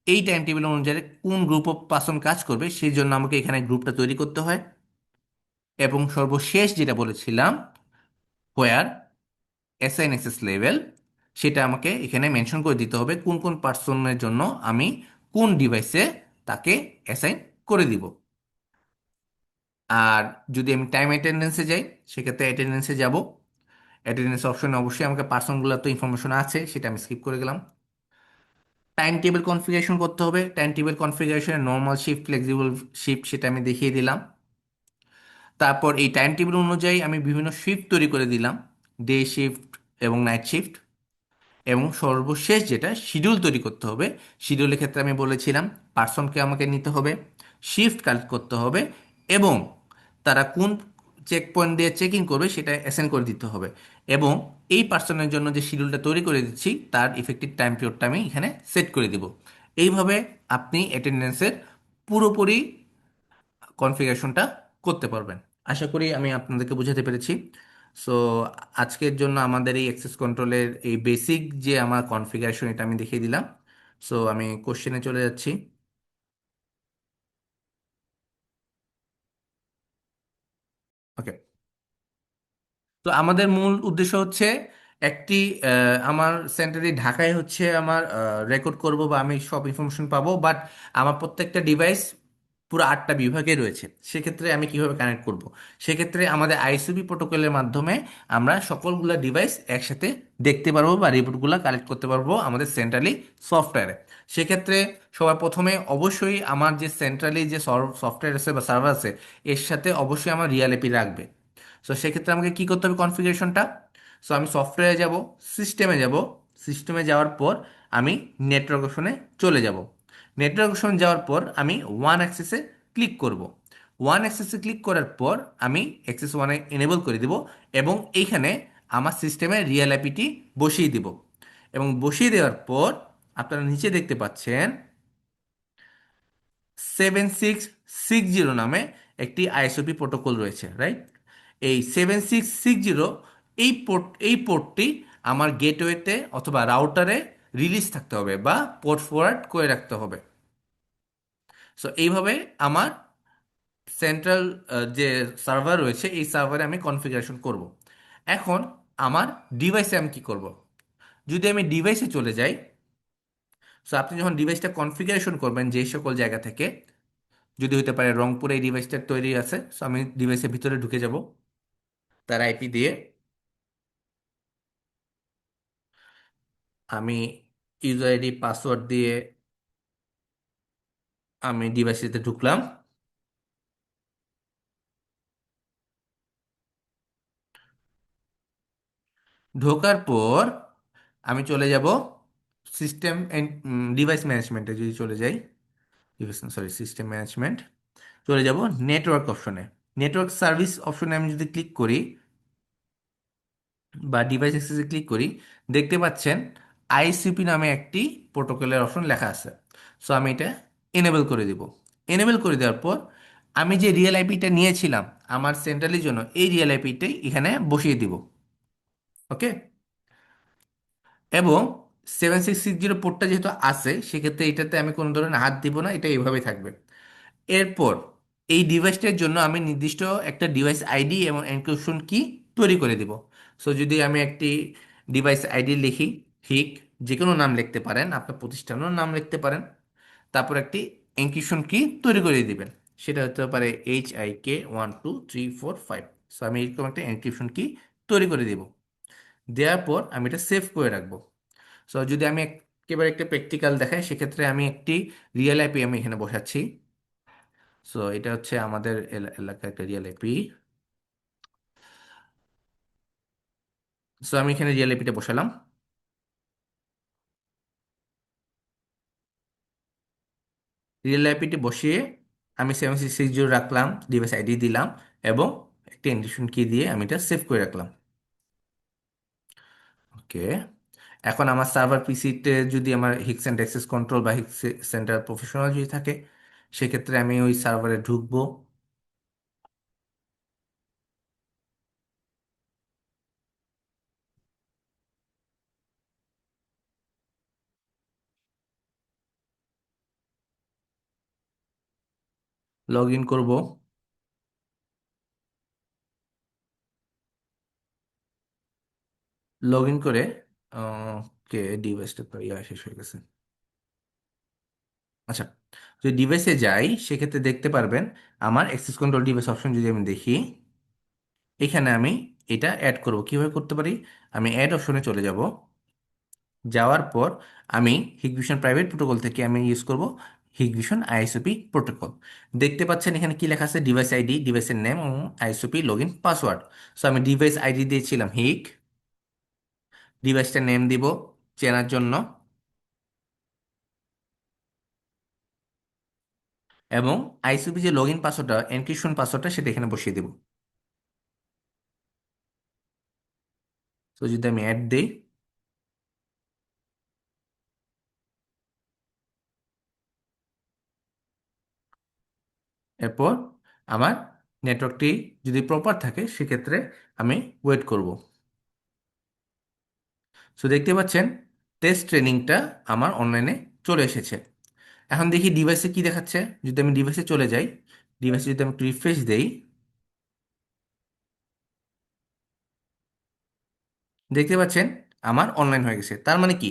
A: এই টাইম টেবিল অনুযায়ী কোন গ্রুপ অফ পার্সন কাজ করবে সেই জন্য আমাকে এখানে গ্রুপটা তৈরি করতে হয়। এবং সর্বশেষ যেটা বলেছিলাম, হোয়ার অ্যাসাইন অ্যাক্সেস লেভেল, সেটা আমাকে এখানে মেনশন করে দিতে হবে কোন কোন পার্সনের জন্য আমি কোন ডিভাইসে তাকে অ্যাসাইন করে দিব। আর যদি আমি টাইম অ্যাটেন্ডেন্সে যাই, সেক্ষেত্রে অ্যাটেন্ডেন্সে যাব। অ্যাটেন্ডেন্স অপশনে অবশ্যই আমাকে পার্সনগুলো তো ইনফরমেশন আছে, সেটা আমি স্কিপ করে গেলাম। টাইম টেবিল কনফিগারেশন করতে হবে, টাইম টেবিল কনফিগারেশনে নর্মাল শিফট, ফ্লেক্সিবল শিফট, সেটা আমি দেখিয়ে দিলাম। তারপর এই টাইম টেবিল অনুযায়ী আমি বিভিন্ন শিফট তৈরি করে দিলাম, ডে শিফট এবং নাইট শিফট। এবং সর্বশেষ যেটা শিডিউল তৈরি করতে হবে, শিডিউলের ক্ষেত্রে আমি বলেছিলাম পার্সনকে আমাকে নিতে হবে, শিফট কালেক্ট করতে হবে, এবং তারা কোন চেক পয়েন্ট দিয়ে চেক ইন করবে সেটা অ্যাসাইন করে দিতে হবে। এবং এই পার্সনের জন্য যে শিডিউলটা তৈরি করে দিচ্ছি তার ইফেক্টিভ টাইম পিরিয়ডটা আমি এখানে সেট করে দিব। এইভাবে আপনি অ্যাটেন্ডেন্সের পুরোপুরি কনফিগারেশনটা করতে পারবেন। আশা করি আমি আপনাদেরকে বোঝাতে পেরেছি। সো আজকের জন্য আমাদের এই অ্যাক্সেস কন্ট্রোলের এই বেসিক যে আমার কনফিগারেশন, এটা আমি দেখিয়ে দিলাম। সো আমি কোশ্চেনে চলে যাচ্ছি। ওকে। তো আমাদের মূল উদ্দেশ্য হচ্ছে একটি আমার সেন্টারে ঢাকায় হচ্ছে আমার রেকর্ড করব বা আমি সব ইনফরমেশন পাবো, বাট আমার প্রত্যেকটা ডিভাইস পুরো 8টা বিভাগে রয়েছে। সেক্ষেত্রে আমি কিভাবে কানেক্ট করব? সেক্ষেত্রে আমাদের আইএসপি প্রোটোকলের মাধ্যমে আমরা সকলগুলা ডিভাইস একসাথে দেখতে পারবো বা রিপোর্টগুলো কালেক্ট করতে পারবো আমাদের সেন্ট্রালি সফটওয়্যারে। সেক্ষেত্রে সবার প্রথমে অবশ্যই আমার যে সেন্ট্রালি যে সফটওয়্যার আছে বা সার্ভার আছে, এর সাথে অবশ্যই আমার রিয়েল এপি রাখবে। সো সেক্ষেত্রে আমাকে কি করতে হবে কনফিগারেশনটা? সো আমি সফটওয়্যারে যাব, সিস্টেমে যাব, সিস্টেমে যাওয়ার পর আমি নেটওয়ার্ক অপশনে চলে যাব। নেটওয়ার্ক অপশনে যাওয়ার পর আমি ওয়ান অ্যাক্সেসে ক্লিক করব। ওয়ান অ্যাক্সেসে ক্লিক করার পর আমি অ্যাক্সেস ওয়ানে এনেবল করে দিব, এবং এইখানে আমার সিস্টেমে রিয়েল আইপিটি বসিয়ে দিব। এবং বসিয়ে দেওয়ার পর আপনারা নিচে দেখতে পাচ্ছেন 7660 নামে একটি আইএসওপি প্রোটোকল রয়েছে, রাইট? এই 7660, এই পোর্টটি আমার গেটওয়েতে অথবা রাউটারে রিলিজ থাকতে হবে বা পোর্ট ফরওয়ার্ড করে রাখতে হবে। সো এইভাবে আমার সেন্ট্রাল যে সার্ভার রয়েছে এই সার্ভারে আমি কনফিগারেশন করব। এখন আমার ডিভাইসে আমি কি করব? যদি আমি ডিভাইসে চলে যাই, সো আপনি যখন ডিভাইসটা কনফিগারেশন করবেন যে সকল জায়গা থেকে, যদি হতে পারে রংপুরে এই ডিভাইসটা তৈরি আছে, সো আমি ডিভাইসের ভিতরে ঢুকে যাব তার আইপি দিয়ে। আমি ইউজার আইডি পাসওয়ার্ড দিয়ে আমি ডিভাইসেতে ঢুকলাম। ঢোকার পর আমি চলে যাব সিস্টেম এন্ড ডিভাইস ম্যানেজমেন্টে। যদি চলে যাই ডিভাইস, সরি, সিস্টেম ম্যানেজমেন্ট, চলে যাব নেটওয়ার্ক অপশনে। নেটওয়ার্ক সার্ভিস অপশনে আমি যদি ক্লিক করি বা ডিভাইস অ্যাক্সেসে ক্লিক করি, দেখতে পাচ্ছেন আইসিপি নামে একটি প্রোটোকলের অপশন লেখা আছে। সো আমি এটা এনেবল করে দিব। এনেবল করে দেওয়ার পর আমি যে রিয়েল আইপিটা নিয়েছিলাম আমার সেন্ট্রালের জন্য, এই রিয়েল আইপিটাই এখানে বসিয়ে দিব। ওকে। এবং 7660 পোর্টটা যেহেতু আছে, সেক্ষেত্রে এটাতে আমি কোনো ধরনের হাত দিব না, এটা এইভাবেই থাকবে। এরপর এই ডিভাইসটার জন্য আমি নির্দিষ্ট একটা ডিভাইস আইডি এবং এনক্রিপশন কি তৈরি করে দিব। সো যদি আমি একটি ডিভাইস আইডি লিখি, ঠিক যে কোনো নাম লিখতে পারেন, আপনার প্রতিষ্ঠানের নাম লিখতে পারেন। তারপর একটি এনক্রিপশন কি তৈরি করে দিবেন, সেটা হতে পারে HIK 1 2 3 4 5। সো আমি এরকম একটা এনক্রিপশন কি তৈরি করে দিব। দেওয়ার পর আমি এটা সেভ করে রাখবো। সো যদি আমি একেবারে একটা প্র্যাকটিক্যাল দেখাই, সেক্ষেত্রে আমি একটি রিয়েল আইপি আমি এখানে বসাচ্ছি। সো এটা হচ্ছে আমাদের এলাকার একটা রিয়েল আইপি। সো আমি এখানে রিয়েল আইপিটা বসালাম। রিয়েল আইপিটি বসিয়ে আমি 7660 রাখলাম, ডিভাইস আইডি দিলাম এবং একটা এনক্রিপশন কি দিয়ে আমি এটা সেভ করে রাখলাম। ওকে, এখন আমার সার্ভার পিসিতে যদি আমার হিক্স অ্যান্ড অ্যাক্সেস কন্ট্রোল বা হিক্স সেন্টার প্রফেশনাল যদি থাকে, সেক্ষেত্রে আমি ওই সার্ভারে ঢুকবো, লগ ইন করবো। লগ ইন করে ওকে, ডিভাইসটা তো শেষ হয়ে গেছে। আচ্ছা, যদি ডিভাইসে যাই সেক্ষেত্রে দেখতে পারবেন আমার অ্যাক্সেস কন্ট্রোল ডিভাইস অপশন যদি আমি দেখি, এখানে আমি এটা অ্যাড করব। কিভাবে করতে পারি? আমি অ্যাড অপশনে চলে যাব, যাওয়ার পর আমি হিগভিশন প্রাইভেট প্রোটোকল থেকে আমি ইউজ করব হিগভিশন আইএসওপি প্রোটোকল। দেখতে পাচ্ছেন এখানে কি লেখা আছে, ডিভাইস আইডি, ডিভাইসের নেম এবং আইএসওপি লগ ইন পাসওয়ার্ড। সো আমি ডিভাইস আইডি দিয়েছিলাম হিগ, ডিভাইসটার নেম দিব চেনার জন্য, এবং আইএসওপি যে লগ ইন পাসওয়ার্ডটা, এনক্রিপশন পাসওয়ার্ডটা, সেটা এখানে বসিয়ে দেব। তো যদি আমি অ্যাড দিই, এরপর আমার নেটওয়ার্কটি যদি প্রপার থাকে সেক্ষেত্রে আমি ওয়েট করব। সো দেখতে পাচ্ছেন টেস্ট ট্রেনিংটা আমার অনলাইনে চলে এসেছে। এখন দেখি ডিভাইসে কি দেখাচ্ছে। যদি আমি ডিভাইসে চলে যাই, ডিভাইসে যদি আমি একটু রিফ্রেশ দেই, দেখতে পাচ্ছেন আমার অনলাইন হয়ে গেছে। তার মানে কি,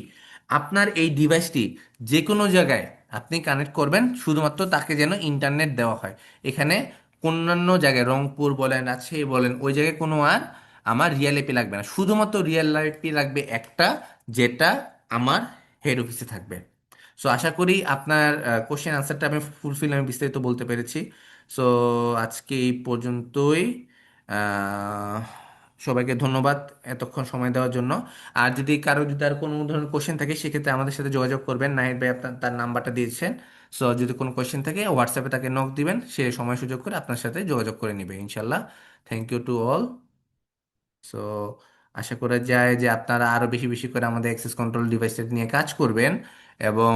A: আপনার এই ডিভাইসটি যে কোনো জায়গায় আপনি কানেক্ট করবেন, শুধুমাত্র তাকে যেন ইন্টারনেট দেওয়া হয়। এখানে অন্যান্য জায়গায় রংপুর বলেন, রাজশাহী বলেন, ওই জায়গায় কোনো আর আমার রিয়েল আইপি লাগবে না, শুধুমাত্র রিয়েল আইপি লাগবে একটা, যেটা আমার হেড অফিসে থাকবে। সো আশা করি আপনার কোশ্চেন আনসারটা আমি বিস্তারিত বলতে পেরেছি। সো আজকে এই পর্যন্তই। আহ, সবাইকে ধন্যবাদ এতক্ষণ সময় দেওয়ার জন্য। আর যদি আর কোনো ধরনের কোশ্চেন থাকে সেক্ষেত্রে আমাদের সাথে যোগাযোগ করবেন। নাহিদ ভাই আপনার তার নাম্বারটা দিয়েছেন। সো যদি কোনো কোশ্চেন থাকে হোয়াটসঅ্যাপে তাকে নক দিবেন, সে সময় সুযোগ করে আপনার সাথে যোগাযোগ করে নেবে ইনশাল্লাহ। Thank you to all. So আশা করা যায় যে আপনারা আরো বেশি বেশি করে আমাদের অ্যাক্সেস কন্ট্রোল ডিভাইসের নিয়ে কাজ করবেন এবং